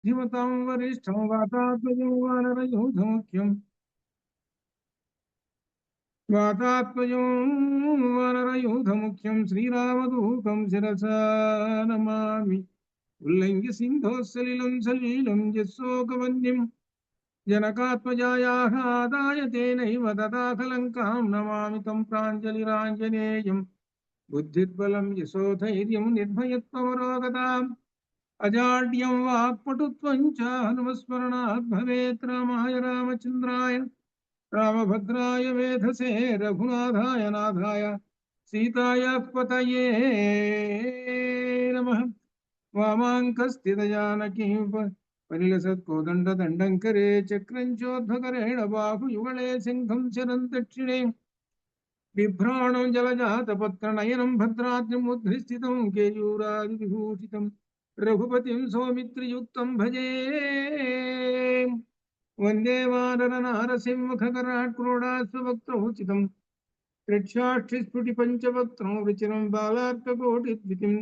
ధీమతాం వరిష్టం వాతాత్మజం వానరయూధముఖ్యం వానరయూధముఖ్యం శ్రీరామదూతం శిరసా నమామి. ఉల్లంఘ్య సింధోస్సలిలం సలీలం యశోకవన్యం జనకాత్మజాయాః ఆదాయ తేనైవ తదాఖలంకాం నమామి తం ప్రాంజలిరాంజనేయం. బుద్ధిర్బలం యశోధైర్యం నిర్భయత్వమరోగతాం అజాడ్యం వాక్పటుత్వం చ హనుమస్మరణాత్ భవేత్. రామాయ రామచంద్రాయ రామభద్రాయ వేధసే రఘునాథాయ నాథాయ సీతాయ పతయే నమః. వామాంకస్థితజానకీ పరిలసత్కోదండదండంకరే చక్రం చోద్ధకరేణ బాహుయుగళే శంఖం శరం దక్షిణే బిభ్రాణం జలజాతపత్రనయనం భద్రాద్రిముద్రిస్థితం కేయూరాదివిభూషితం రఘుపతిం సౌమిత్రియుక్తం భజే. వందే వానరనారసింహకరాట్ క్రోడాస్వక్త్రౌచితం త్రిక్షాక్షిస్ఫుటి పంచవక్త్రం రుచిరం బాలార్కకోటిద్వితిం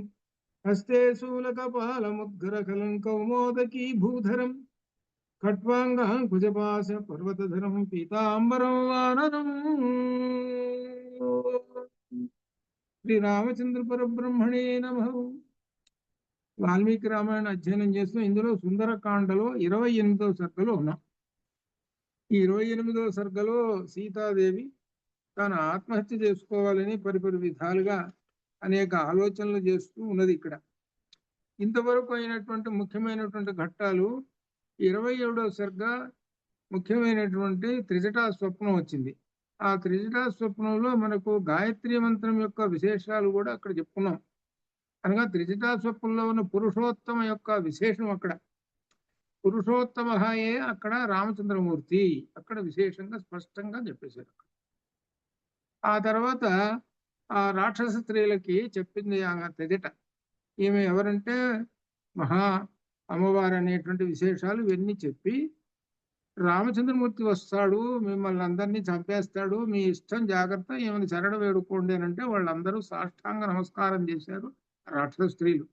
హస్తే శూలకపాలముద్గరకలం కౌమోదకీ భూధరం ఖట్వాంగాంకుశపాశ పర్వతధరం పీతాంబరం వానరం. శ్రీరామచంద్ర పరబ్రహ్మణే నమః. వాల్మీకి రామాయణ అధ్యయనం చేస్తూ ఇందులో సుందరకాండలో 28వ సర్గలో ఉన్నాం. ఈ 28వ సర్గలో సీతాదేవి తాను ఆత్మహత్య చేసుకోవాలని పరిపరి విధాలుగా అనేక ఆలోచనలు చేస్తూ ఉన్నది. ఇక్కడ ఇంతవరకు అయినటువంటి ముఖ్యమైనటువంటి ఘట్టాలు 27వ సర్గ ముఖ్యమైనటువంటి త్రిజటా స్వప్నం వచ్చింది. ఆ త్రిజటా స్వప్నంలో మనకు గాయత్రి మంత్రం యొక్క విశేషాలు కూడా అక్కడ చెప్పుకున్నాం. అనగా త్రిజటా స్వప్నంలో ఉన్న పురుషోత్తమ యొక్క విశేషం అక్కడ పురుషోత్తమయే అక్కడ రామచంద్రమూర్తి అక్కడ విశేషంగా స్పష్టంగా చెప్పేశారు. ఆ తర్వాత ఆ రాక్షస స్త్రీలకి చెప్పింది ఆమె త్రిజట. ఈమె ఎవరంటే మహా అమ్మవారు అనేటువంటి విశేషాలు ఇవన్నీ చెప్పి రామచంద్రమూర్తి వస్తాడు, మిమ్మల్ని అందరినీ చంపేస్తాడు, మీ ఇష్టం జాగ్రత్త, ఏమైనా శరణ వేడుకోండి అని అంటే వాళ్ళందరూ సాష్టాంగ నమస్కారం చేశారు రాక్షస స్త్రీలు.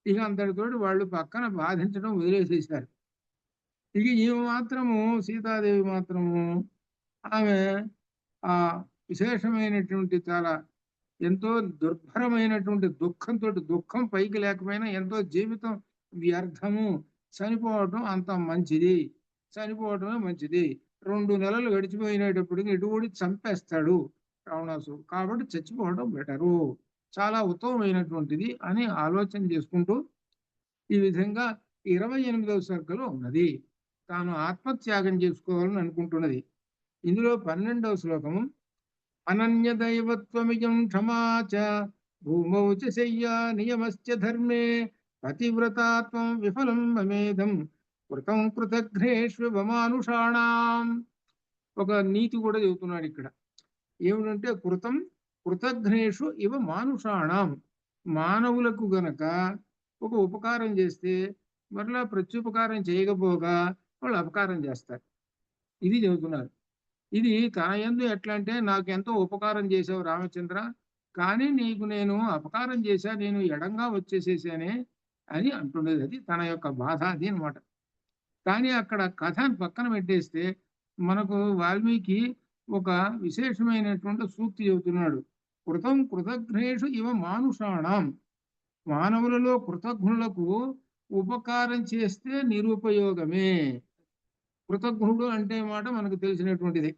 ఇక అంతటితోటి వాళ్ళు పక్కన బాధించడం వదిలేసేశారు. ఇక ఈమె మాత్రము సీతాదేవి మాత్రము ఆమె ఆ విశేషమైనటువంటి చాలా ఎంతో దుర్భరమైనటువంటి దుఃఖంతో, దుఃఖం పైకి లేకపోయినా ఎంతో జీవితం వ్యర్థము, చనిపోవటం అంత మంచిది, చనిపోవటమే మంచిది, 2 నెలలు గడిచిపోయినప్పటికీ ఎటువుడి చంపేస్తాడు రావణాసుడు, కాబట్టి చచ్చిపోవడం బెటరు, చాలా ఉత్తమమైనటువంటిది అని ఆలోచన చేసుకుంటూ ఈ విధంగా 28వ సర్గలో ఉన్నది. తాను ఆత్మత్యాగం చేసుకోవాలని అనుకుంటున్నది. ఇందులో 12వ శ్లోకము అనన్య దైవత్వమియం క్షమాచ భూమౌ చ శయ్యా నియమశ్చ ధర్మే పతివ్రతాత్వం విఫలం మమేధం కృతం కృతఘ్నేష్వమానుషాణం. ఒక నీతి కూడా చెబుతున్నాడు ఇక్కడ. ఏమిటంటే కృతం కృతఘ్నేషు ఇవ మానుషాణం. మానవులకు గనక ఒక ఉపకారం చేస్తే మరలా ప్రత్యుపకారం చేయకపోగా వాళ్ళు అపకారం చేస్తారు. ఇది చెబుతున్నారు. ఇది తన యందు ఎట్లా అంటే, నాకు ఎంతో ఉపకారం చేసావు రామచంద్ర, కానీ నీకు నేను అపకారం చేశా, నేను ఎడంగా వచ్చేసేసానే అని అంటున్నది. అది తన యొక్క బాధ, అది అనమాట. కానీ అక్కడ కథను పక్కన పెట్టేస్తే మనకు వాల్మీకి ఒక విశేషమైనటువంటి సూక్తి చెబుతున్నాడు. కృతం కృతఘ్నేషు ఇవ మానుషాణం. మానవులలో కృతజ్ఞులకు ఉపకారం చేస్తే నిరుపయోగమే. కృతజ్ఞుడు అంటే మాట మనకు తెలిసినటువంటిది.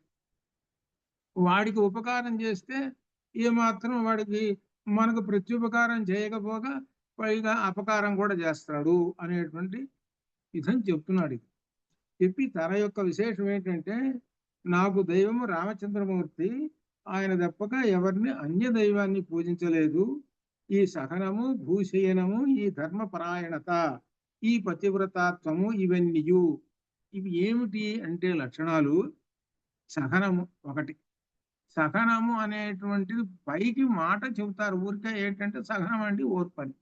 వాడికి ఉపకారం చేస్తే ఏమాత్రం వాడికి మనకు ప్రత్యుపకారం చేయకపోగా పైగా అపకారం కూడా చేస్తాడు అనేటువంటి విధం చెప్తున్నాడు. చెప్పి తన యొక్క విశేషం ఏంటంటే, నాకు దైవము రామచంద్రమూర్తి, ఆయన తప్పక ఎవరిని అన్య దైవాన్ని పూజించలేదు. ఈ సహనము, భూశయనము, ఈ ధర్మపరాయణత, ఈ పతివ్రతాత్వము, ఇవన్నీయు ఇవి ఏమిటి అంటే లక్షణాలు. సహనము ఒకటి. సహనము అనేటువంటిది పైకి మాట చెబుతారు ఊరికే, ఏంటంటే సహనం అంటే ఓర్పని.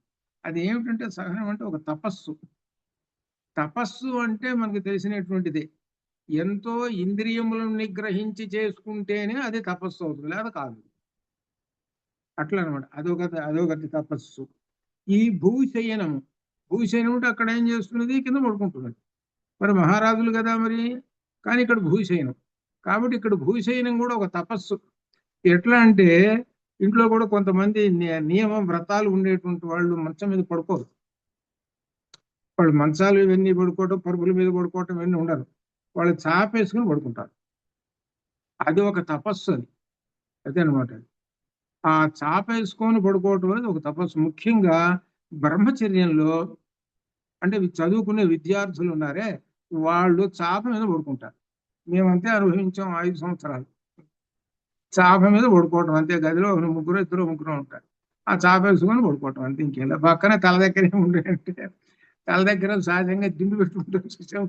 అది ఏమిటంటే సహనం అంటే ఒక తపస్సు. తపస్సు అంటే మనకు తెలిసినటువంటిది, ఎంతో ఇంద్రియములను నిగ్రహించి చేసుకుంటేనే అది తపస్సు అవుతుంది, లేదా కాదు. అట్లా అనమాట. అదొకటి తపస్సు. ఈ భూశయనము, భూషయనం ఉంటే అక్కడ ఏం చేస్తున్నది, కింద పడుకుంటున్నది. మరి మహారాజులు కదా మరి, కానీ ఇక్కడ భూషయనం. కాబట్టి ఇక్కడ భూషయనం కూడా ఒక తపస్సు. ఎట్లా అంటే ఇంట్లో కూడా కొంతమంది నియమం వ్రతాలు ఉండేటువంటి వాళ్ళు మంచం మీద పడుకోరు. వాళ్ళు మంచాలు ఇవన్నీ పడుకోవటం, పరుపుల మీద పడుకోవటం ఇవన్నీ ఉండరు. వాళ్ళు చాపేసుకుని పడుకుంటారు. అది ఒక తపస్సు. అది అదే అనమాట. ఆ చాపేసుకొని పడుకోవటం అనేది ఒక తపస్సు. ముఖ్యంగా బ్రహ్మచర్యంలో అంటే చదువుకునే విద్యార్థులు ఉన్నారే, వాళ్ళు చాప మీద పడుకుంటారు. మేమంతే అనుభవించాం 5 సంవత్సరాలు. చాప మీద పడుకోవటం అంతే. గదిలో ఇద్దరు ముగ్గురు ఉంటారు. ఆ చాప వేసుకొని పడుకోవటం అంతే. ఇంకేం పక్కనే తల దగ్గరే ఉండే అంటే తల దగ్గర సహజంగా దిండు పెట్టుకుంటూ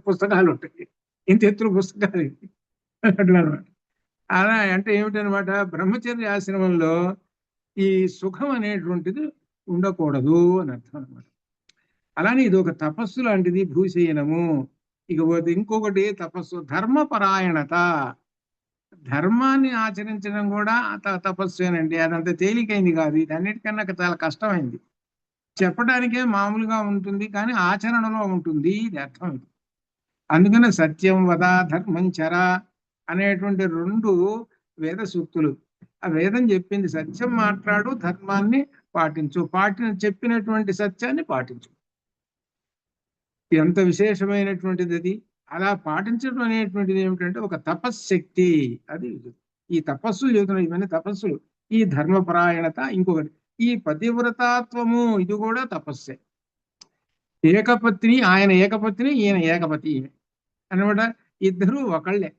పుస్తకాలు ఉంటాయి. ఇంత ఎత్తున పుస్తకాలు అట్లా అనమాట. అలా అంటే ఏమిటనమాట, బ్రహ్మచర్య ఆశ్రమంలో ఈ సుఖం అనేటువంటిది ఉండకూడదు అని అర్థం అనమాట. అలానే ఇది ఒక తపస్సు లాంటిది భూషయనము. ఇకపోతే ఇంకొకటి తపస్సు ధర్మపరాయణత. ధర్మాన్ని ఆచరించడం కూడా తపస్సేనండి. అదంత తేలికైంది కాదు. ఇది అన్నిటికన్నా చాలా కష్టమైంది. చెప్పడానికే మామూలుగా ఉంటుంది, కానీ ఆచరణలో ఉంటుంది. ఇది అర్థం. అందుకనే సత్యం వద ధర్మం చర అనేటువంటి 2 వేద సూక్తులు. ఆ వేదం చెప్పింది సత్యం మాట్లాడు, ధర్మాన్ని పాటించు. చెప్పినటువంటి సత్యాన్ని పాటించు. ఎంత విశేషమైనటువంటిది అది. అలా పాటించడం అనేటువంటిది ఏమిటంటే ఒక తపశ్శక్తి. అది ఈ తపస్సులు చెబుతున్నాయి. ఇవన్నీ తపస్సులు. ఈ ధర్మపరాయణత ఇంకొకటి, ఈ పతివ్రతాత్వము, ఇది కూడా తపస్సే. ఏకపత్ని, ఆయన ఏకపత్ని, ఈయన ఏకపతి అనమాట. ఇద్దరు ఒకళ్ళే.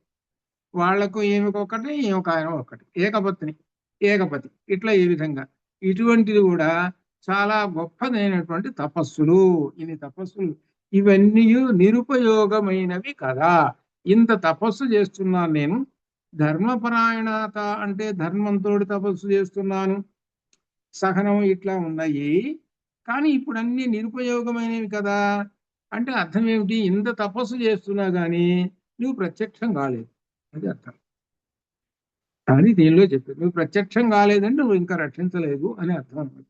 వాళ్లకు ఒకటి, ఈమెకు ఆయన ఒకటి. ఏకపత్ని ఏకపతి ఇట్లా ఈ విధంగా. ఇటువంటిది కూడా చాలా గొప్పదైనటువంటి తపస్సులు. ఇన్ని తపస్సులు ఇవన్నీ నిరుపయోగమైనవి కదా. ఇంత తపస్సు చేస్తున్నాను నేను. ధర్మపరాయణత అంటే ధర్మంతో తపస్సు చేస్తున్నాను, సహనం ఇట్లా ఉన్నాయి. కానీ ఇప్పుడు అన్ని నిరుపయోగమైనవి కదా అంటే అర్థం ఏమిటి? ఇంత తపస్సు చేస్తున్నా కానీ నువ్వు ప్రత్యక్షం కాలేదు, అది అర్థం. కానీ దీనిలో చెప్పారు, నువ్వు ప్రత్యక్షం కాలేదంటే నువ్వు ఇంకా రక్షించలేదు అని అర్థం అన్నమాట.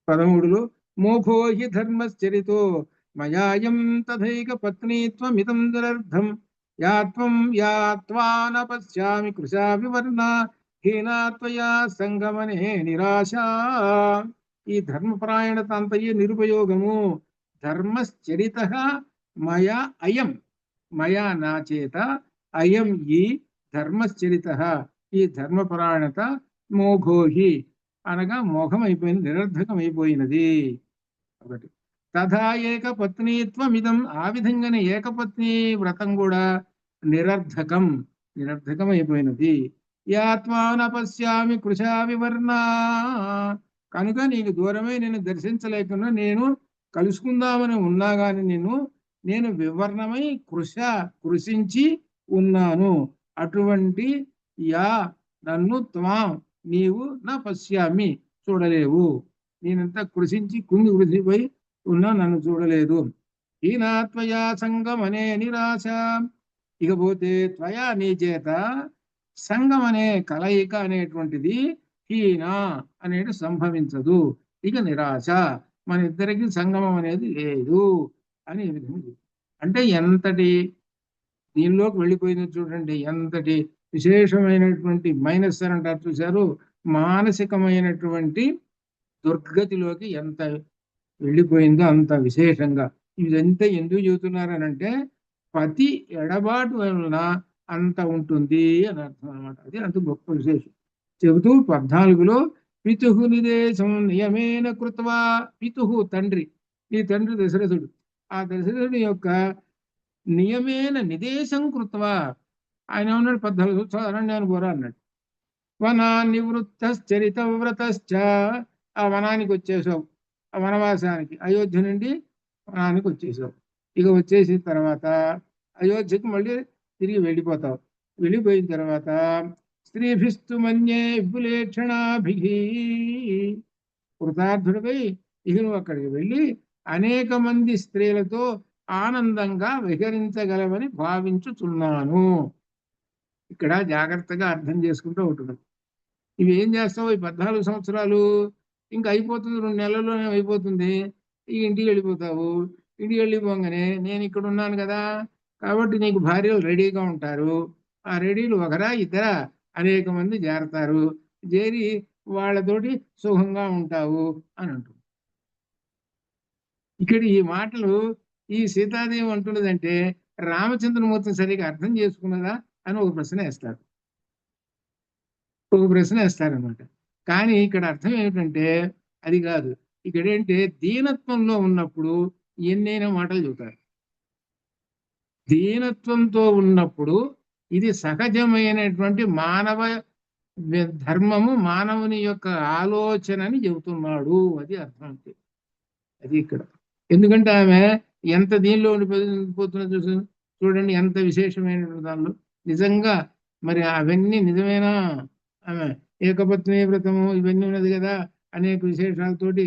13లో మోఘోహి ధర్మశ్చరితో మయాయం తథైక పత్నీత్వమిదం దురర్థం యాత్వం యాత్వాన పశ్యామి కృశా వివర్ణ హీనాత్వయా సంగమనే నిరాశ. ఈ ధర్మపరాయణత అంతయే నిరుపయోగము. ధర్మశ్చరిత మయా అయం, మయా నా చేత అయం ఈ ధర్మశ్చరిత, ఈ ధర్మపరాయణత మోఘోహి అనగా మోఘం అయిపోయింది, నిరర్ధకం అయిపోయినది. ఒకటి. తథా ఏకపత్నీత్వమిదం, ఆ విధంగానే ఏకపత్ని వ్రతం కూడా నిరర్ధకం అయిపోయినది. యాత్మానపశ్యామి కృశా వివర్ణ, కనుక నీకు దూరమే నేను దర్శించలేకుండా నేను కలుసుకుందామని ఉన్నా గాని నేను వివర్ణమై కృషించి ఉన్నాను. అటువంటి యా నన్ను త్వాం నీవు నా పశ్యామి చూడలేవు. నేనంతా కృషించి కృషిపోయి ఉన్నా, నన్ను చూడలేదు. హీనా త్వయా సంగమనే నిరాశ. ఇకపోతే త్వయా నీ చేత సంగమనే కలయిక అనేటువంటిది హీనా అనేది సంభవించదు. ఇక నిరాశ, మన ఇద్దరికి సంగమం అనేది లేదు అని ఈ విధంగా. అంటే ఎంతటి దీనిలోకి వెళ్ళిపోయింది చూడండి, ఎంతటి విశేషమైనటువంటి మైనస్ అని అంటారు చూశారు, మానసికమైనటువంటి దుర్గతిలోకి ఎంత వెళ్ళిపోయిందో అంత విశేషంగా. ఇదంతా ఎందుకు చెబుతున్నారనంటే పతి ఎడబాటు వలన అంత ఉంటుంది అని అర్థం అనమాట. అది అంత గొప్ప విశేషం చెబుతూ 14లో పితుహు నిదేశం నియమేన కృత్వా. పితుహు తండ్రి, ఈ తండ్రి దశరథుడు. ఆ దశరథుడి యొక్క నియమేన నిదేశం కృత్వా, ఆయన ఉన్నాడు 14 సంవత్సరాలు అరణ్యాన్ని పోరా అన్నాడు. వనా నివృత్తశ్చరిత వ్రతశ్చ, ఆ వనానికి వచ్చేసావు, ఆ వనవాసానికి, అయోధ్య నుండి వనానికి వచ్చేసావు. ఇక వచ్చేసిన తర్వాత అయోధ్యకు మళ్ళీ తిరిగి వెళ్ళిపోతావు. వెళ్ళిపోయిన తర్వాత స్త్రీభిస్తు మన్యే విపులేక్షణాభి, కృతార్థుడిపై ఇక నువ్వు అక్కడికి వెళ్ళి అనేక మంది స్త్రీలతో ఆనందంగా విహరించగలవని భావించుచున్నాను. ఇక్కడ జాగ్రత్తగా అర్థం చేసుకుంటూ ఉంటుంది. ఇవి ఏం చేస్తావు? ఈ 14 సంవత్సరాలు ఇంకా అయిపోతుంది, 2 నెలల్లోనే అయిపోతుంది. ఈ ఇంటికి వెళ్ళిపోతావు. ఇంటికి వెళ్ళిపోగానే నేను ఇక్కడ ఉన్నాను కదా, కాబట్టి నీకు భార్యలు రెడీగా ఉంటారు. ఆ రెడీలు ఒకరా ఇద్దరా అనేక మంది చేరతారు. చేరి వాళ్ళతోటి సుఖంగా ఉంటావు అని అంటుంది. ఇక్కడ ఈ మాటలు ఈ సీతాదేవి అంటున్నదంటే రామచంద్రమూర్తిని సరిగా అర్థం చేసుకున్నదా అని ఒక ప్రశ్న వేస్తారు. ఒక ప్రశ్న వేస్తారనమాట. కానీ ఇక్కడ అర్థం ఏమిటంటే అది కాదు. ఇక్కడ ఏంటంటే దీనత్వంలో ఉన్నప్పుడు ఎన్నైనా మాటలు చెబుతారు. దీనత్వంతో ఉన్నప్పుడు ఇది సహజమైనటువంటి మానవ ధర్మము, మానవుని యొక్క ఆలోచనని చెబుతున్నాడు. అది అర్థం అంటే అది ఇక్కడ. ఎందుకంటే ఆమె ఎంత దీనిలో ఉండిపోతున్నా చూడండి, ఎంత విశేషమైన దానిలో నిజంగా మరి అవన్నీ నిజమేనా? ఆమె ఏకపత్ని వ్రతము ఇవన్నీ ఉన్నది కదా, అనేక విశేషాలతోటి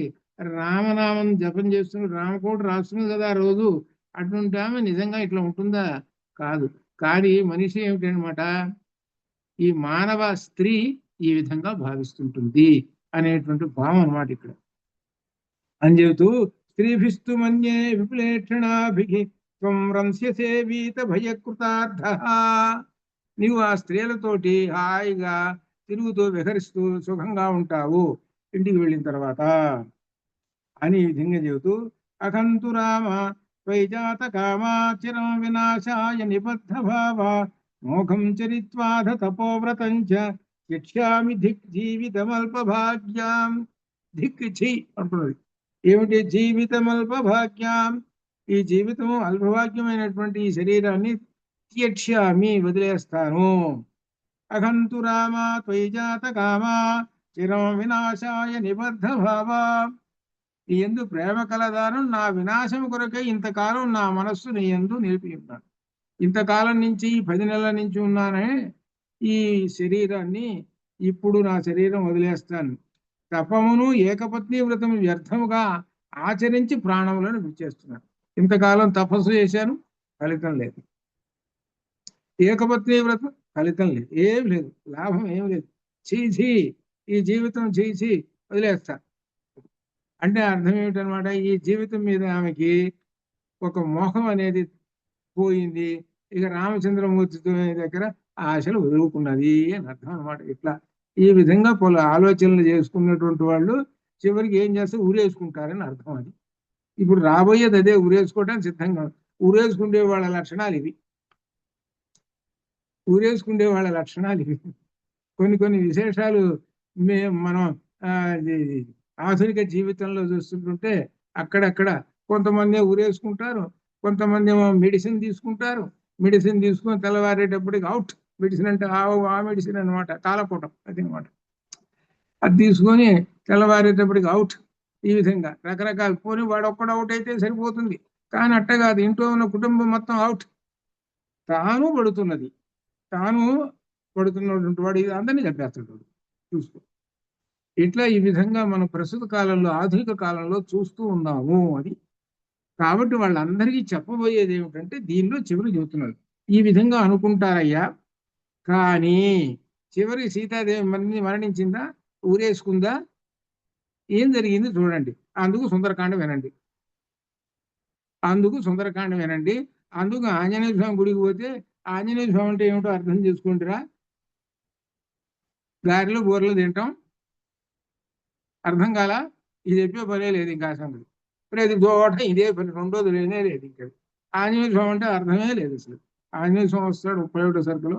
రామనామం జపం చేస్తున్న రామకోట రాస్తున్నది కదా రోజు. అటువంటి ఆమె నిజంగా ఇట్లా ఉంటుందా? కాదు. కానీ మనిషి ఏమిటనమాట, ఈ మానవ స్త్రీ ఈ విధంగా భావిస్తుంటుంది అనేటువంటి భావం అన్నమాట ఇక్కడ అని చెబుతూ, స్త్రీభిస్తు మన్యే విపులేక్షణాభిః త్వం రంస్యసే వీత భయకృతార్థః. నీవు ఆ స్త్రీలతోటి హాయిగా తిరుగుతూ విహరిస్తూ సుఖంగా ఉంటావు ఇంటికి వెళ్ళిన తర్వాత అని ఈ విధంగా చెబుతూ, అఖంతు రామ త్వయిజాత కామాచిరం వినాశాయ నిబద్ధ భావ మోఘం చరిత్వాధ తపోవ్రతం చ యక్ష్యామి ధిక్ జీవితమల్ప భాగ్యాం. ధిక్ ఛీ అంటున్నది. ఏమిటి? జీవితమల్ప భాగ్యాం. ఈ జీవితము అల్పభాగ్యమైనటువంటి ఈ శరీరాన్ని త్యక్ష్యామి వదిలేస్తాను. అఖంతు రామ త్వయిజాత కామా చిరం వినాశాయ నిబద్ధ భావ. నీ యందు ప్రేమ కలదాను, నా వినాశం కొరకే ఇంతకాలం నా మనస్సు నీ యందు నిలిపి ఉన్నాను. ఇంతకాలం నుంచి 10 నెలల నుంచి ఉన్నానే ఈ శరీరాన్ని, ఇప్పుడు నా శరీరం వదిలేస్తాను. తపమును ఏకపత్ని వ్రతం వ్యర్థముగా ఆచరించి ప్రాణములను విడిచేస్తున్నాను. ఇంతకాలం తపస్సు చేశాను, ఫలితం లేదు. ఏకపత్ని వ్రతం ఫలితం లేదు, ఏం లేదు, లాభం ఏం లేదు. చీచి ఈ జీవితం చీచి వదిలేస్తా అంటే అర్థం ఏమిటనమాట, ఈ జీవితం మీద ఆమెకి ఒక మోహం అనేది పోయింది. ఇక రామచంద్రమూర్తి దగ్గర ఆశలు వదులుకున్నది అని అర్థం అనమాట. ఇట్లా ఈ విధంగా పలు ఆలోచనలు చేసుకున్నటువంటి వాళ్ళు చివరికి ఏం చేస్తే ఊరేసుకుంటారని అర్థం. అది ఇప్పుడు రాబోయేది అదే, ఊరేసుకోవడానికి సిద్ధంగా. ఊరేసుకునే వాళ్ళ లక్షణాలు ఇవి. ఊరేసుకునే వాళ్ళ లక్షణాలు ఇవి. కొన్ని కొన్ని విశేషాలు మనం ఆధునిక జీవితంలో చూస్తుంటుంటే అక్కడక్కడ కొంతమంది ఊరేసుకుంటారు, కొంతమంది ఏమో మెడిసిన్ తీసుకుంటారు. మెడిసిన్ తీసుకొని తెల్లవారేటప్పటికి అవుట్. మెడిసిన్ అంటే ఆ మెడిసిన్ అనమాట, కాలపూటం అది అనమాట. అది తీసుకొని తెల్లవారేటప్పటికి అవుట్. ఈ విధంగా రకరకాల. పోనీ వాడు ఒక్కడ అవుట్ అయితే సరిపోతుంది, కానీ అట్ట కాదు, ఇంట్లో ఉన్న కుటుంబం మొత్తం అవుట్. తాను పడుతున్నది, తాను పడుతున్నటువంటి వాడు ఇది అందరినీ చంపేస్తుంటాడు. చూసుకో. ఇట్లా ఈ విధంగా మనం ప్రస్తుత కాలంలో, ఆధునిక కాలంలో చూస్తూ ఉన్నాము. అది కాబట్టి వాళ్ళందరికీ చెప్పబోయేది ఏమిటంటే దీనిలో చివరి చెబుతున్నారు. ఈ విధంగా అనుకుంటారయ్యా, కానీ చివరి సీతాదేవి మరణించిందా, ఊరేసుకుందా, ఏం జరిగింది చూడండి. అందుకు సుందరకాండ వినండి. అందుకు ఆంజనేయ స్వామి గుడికి పోతే ఆంజనేయ స్వామి అంటే ఏమిటో అర్థం చేసుకుంటారా? దారిలో బోర్లు తింటాం. అర్థం కాలా? ఇది చెప్పే పనే లేదు ఇంకా సంగతి. ప్రతి చోట ఇదే పని, రెండోది లేనే లేదు. ఇంకా ఆంజనేయ స్వామి అంటే అర్థమే లేదు అసలు. ఆంజనేయ స్వామి వస్తాడు 31వ సరుకులో,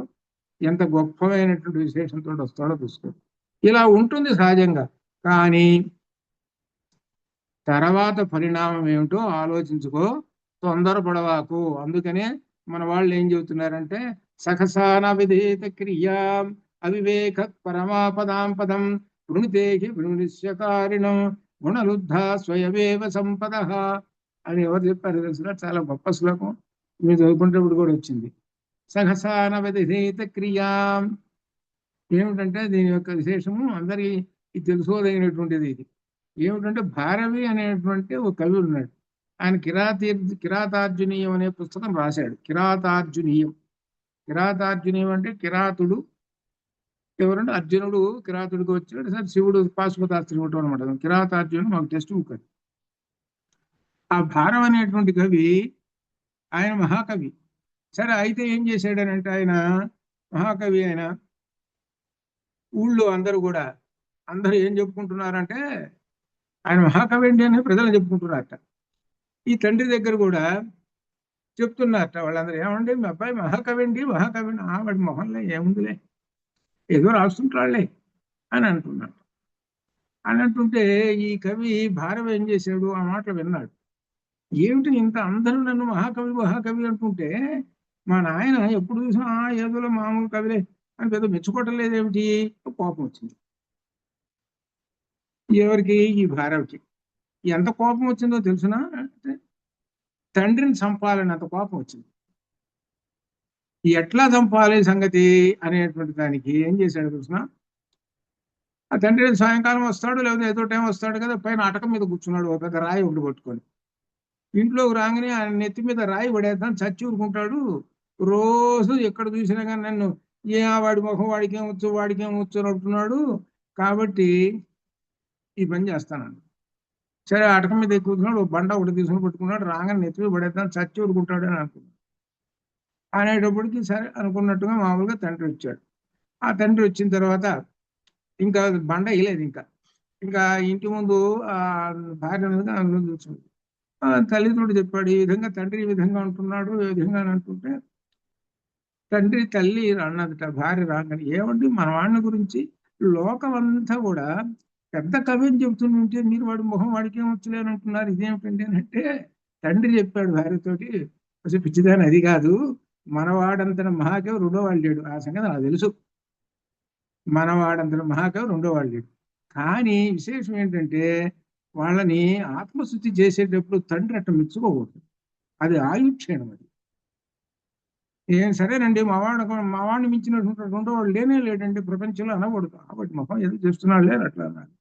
ఎంత గొప్పమైనటువంటి విశేషంతో వస్తాడో చూసుకో. ఇలా ఉంటుంది సహజంగా. కానీ తర్వాత పరిణామం ఏమిటో ఆలోచించుకో, తొందరపడవాకు. అందుకనే మన వాళ్ళు ఏం చెబుతున్నారంటే సఖసాన విధేత క్రియాం అవివేక పరమాపదాం పదం వృణితేహి వృణిశ్యకారిణం గుణలుద్ధ స్వయమేవ సంపద అని ఎవరు చెప్పారు తెలుసుగా? చాలా గొప్ప శ్లోకం, మీరు చదువుకునేటప్పుడు కూడా వచ్చింది. సహసాన విధేత క్రియాం ఏమిటంటే దీని యొక్క విశేషము అందరికీ తెలుసుకోదగినటువంటిది. ఇది ఏమిటంటే భారవి అనేటువంటి ఒక కవి ఉన్నాడు. ఆయన కిరాతార్జునీయం అనే పుస్తకం రాశాడు. కిరాతార్జునీయం అంటే కిరాతుడు ఎవరంటే అర్జునుడు కిరాతుడికి వచ్చాడు. సార్ శివుడు పాశుపతాస్త్రం ఇవ్వటం అనమాట. కిరాతార్జునుడు మాకు టెక్స్ట్ బుక్ అది. ఆ భారం అనేటువంటి కవి ఆయన మహాకవి. సరే అయితే ఏం చేశాడనంటే ఆయన మహాకవి ఆయన ఊళ్ళో అందరూ ఏం చెప్పుకుంటున్నారంటే ఆయన మహాకవి అండి అని ప్రజలు చెప్పుకుంటున్నారట. ఈ తండ్రి దగ్గర కూడా చెప్తున్నారట వాళ్ళందరూ, ఏమండి మీ అబ్బాయి మహాకవి అండి, మహాకవి అండి. వాడి మొహంలో ఏముందిలే, ఏదో రాస్తుంటాడులే అని అంటున్నాడు. అని అంటుంటే ఈ కవి భారవి ఏం చేశాడు, ఆ మాటలు విన్నాడు. ఏమిటి ఇంత అందరూ నన్ను మహాకవి మహాకవి అంటుంటే మా నాయన ఎప్పుడు చూసినా ఏదో మామూలు కవిలే అని పెద్ద మెచ్చుకోవటం లేదేమిటి? కోపం వచ్చింది ఎవరికి, ఈ భారవికి. ఎంత కోపం వచ్చిందో తెలుసునా అంటే తండ్రిని చంపాలని అంత కోపం వచ్చింది. ఎట్లా చంపాలి సంగతి అనేటువంటి దానికి ఏం చేశాడు తెలుసునా, ఆ తండ్రి సాయంకాలం వస్తాడు లేదా ఏదో టైం వస్తాడు కదా, పైన అటక మీద కూర్చున్నాడు ఒక పెద్ద రాయి ఒకటి పట్టుకొని. ఇంట్లోకి రాగానే ఆయన నెత్తి మీద రాయి పడేద్దాం చచ్చి ఊరుకుంటాడు. రోజు ఎక్కడ చూసినా కానీ నన్ను వాడి ముఖం వాడికి ఏమొచ్చు అని అంటున్నాడు. కాబట్టి ఈ పని చేస్తానండి. సరే అటక మీద కూర్చున్నాడు, ఓ బండ ఒకటి తీసుకుని పట్టుకున్నాడు, రాగానే నెత్తి మీద పడేద్దాం చచ్చి ఊరుకుంటాడు అని అనుకున్నాడు. అనేటప్పటికి సరే అనుకున్నట్టుగా మామూలుగా తండ్రి వచ్చాడు. ఆ తండ్రి వచ్చిన తర్వాత ఇంకా బండ వేయలేదు. ఇంకా ఇంటి ముందు ఆ భార్య అందులో కూర్చుంది. తల్లిదండ్రుడు చెప్పాడు, ఈ విధంగా తండ్రి ఈ విధంగా అంటున్నాడు, ఈ విధంగా అని అంటుంటే తండ్రి తల్లి అన్నదట భార్య రాగానే, ఏమండి మన వాడిని గురించి లోకం అంతా కూడా పెద్ద కవి అని చెబుతుంటే మీరు వాడి మొహం వాడికి ఏమొచ్చులే అని అంటున్నారు, ఇదేమిటండి అని అంటే తండ్రి చెప్పాడు భార్యతోటి, అసలు పిచ్చిదాని అది కాదు, మనవాడంతన మహాకవి రెండో వాళ్ళు లేడు, ఆ సంగతి నాకు తెలుసు, మనవాడంతన మహాకవి రెండో వాళ్ళు లేడు. కానీ విశేషం ఏంటంటే వాళ్ళని ఆత్మశుద్ధి చేసేటప్పుడు తండ్రి అట్ట మెచ్చుకోకూడదు, అది ఆయుక్షేణం. అది ఏం సరేనండి, మా వాడిని మించినటువంటి రెండో వాళ్ళు లేనే లేడండి ప్రపంచంలో అనకూడదు, కాబట్టి మొహం ఏదో చేస్తున్నాడు లేరు అట్లా అన్నారు.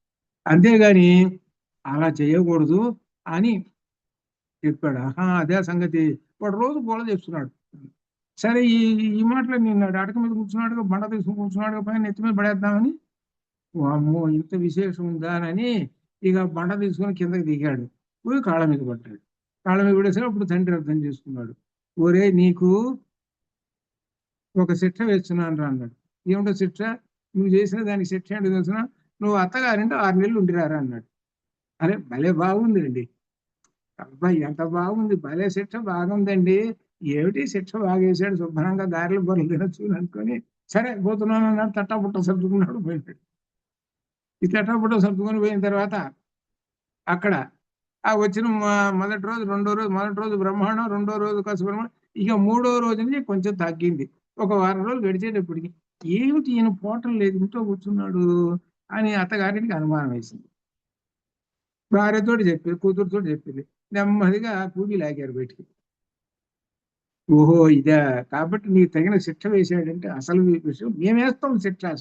అంతేగాని అలా చేయకూడదు అని చెప్పాడు. ఆహా అదే సంగతి, వాడు రోజు గోల చేస్తున్నాడు. సరే ఈ ఈ మాటలు నిన్నాడు అటక మీద కూర్చున్నాడుగా, బండ తీసుకుని కూర్చున్నాడుగా, పైన ఎత్తి మీద పడేద్దామని, అమ్మో ఇంత విశేషం ఉందా అని ఇక బండ తీసుకొని కిందకి దిగాడు, పోయి కాళ్ళ మీద పడ్డాడు. కాళ్ళ మీద పడేసరి అప్పుడు తండ్రి అర్థం చేసుకున్నాడు, ఒరే నీకు ఒక శిక్ష వేస్తున్నాను రా అన్నాడు. ఏమిటో శిక్ష, నువ్వు చేసిన దానికి శిక్ష ఏంటో తెలిసిన, నువ్వు అత్తగారింటే 6 నెలలు ఉండిరారా అన్నాడు. అరే భలే బాగుంది అండి, అబ్బాయి ఎంత బాగుంది, భలే శిక్ష బాగుందండి, ఏమిటి శిక్ష బాగా వేసాడు, శుభ్రంగా దారిలో బొర్రలు తినొచ్చు అనుకొని సరే పోతున్నాను అన్నాడు. తట్టాపుట్ట సర్దుకున్నాడు, పోయినాడు. ఈ తట్టాపుట్ట సర్దుకొని పోయిన తర్వాత అక్కడ ఆ వచ్చిన మొదటి రోజు రెండో రోజు, మొదటి రోజు బ్రహ్మాండం, రెండో రోజు కాసు బ్రహ్మాండం, ఇక మూడో రోజు నుంచి కొంచెం తగ్గింది. ఒక వారం రోజులు గడిచేటప్పటికి ఏమిటి ఈయన పోవటం లేదు, ఇంట్లో కూర్చున్నాడు అని అత్తగారికి అనుమానం వేసింది. భార్యతోటి చెప్పింది, కూతురుతో చెప్పింది, నెమ్మదిగా కూగి లాగారు బయటికి. ఓహో ఇదే, కాబట్టి నీకు తగిన శిక్ష వేసాడంటే అసలు విషయం మేము వేస్తాం శిక్ష.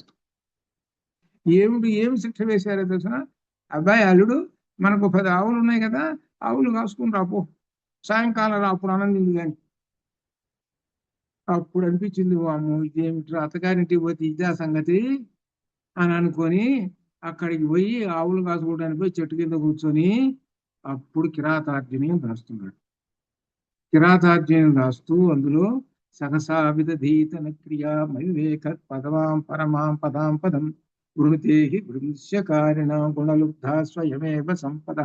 ఏమి శిక్ష వేశారో తెలిసిన, అబ్బాయి అల్లుడు మనకు 10 ఆవులు ఉన్నాయి కదా, ఆవులు కాసుకుని రాపో, సాయంకాలం రా, అప్పుడు ఆనందింది. కానీ అప్పుడు అనిపించింది, అమ్మో ఇదేమిటి అత్తగారింటికి పోతే ఇదే సంగతి అని అనుకొని అక్కడికి పోయి ఆవులు కాసుకోవడానికి పోయి చెట్టు కింద కూర్చొని అప్పుడు కిరాతార్జునీయం రాస్తున్నాడు. కిరాతార్జునీయం రాస్తూ అందులో సహసావిదధీతన క్రియా మవివేక పదవాం పరమాం పదాం పదం వృణుతేహి వృంశ్యకారిణ గుణలుబ్ధ స్వయమేవ సంపద.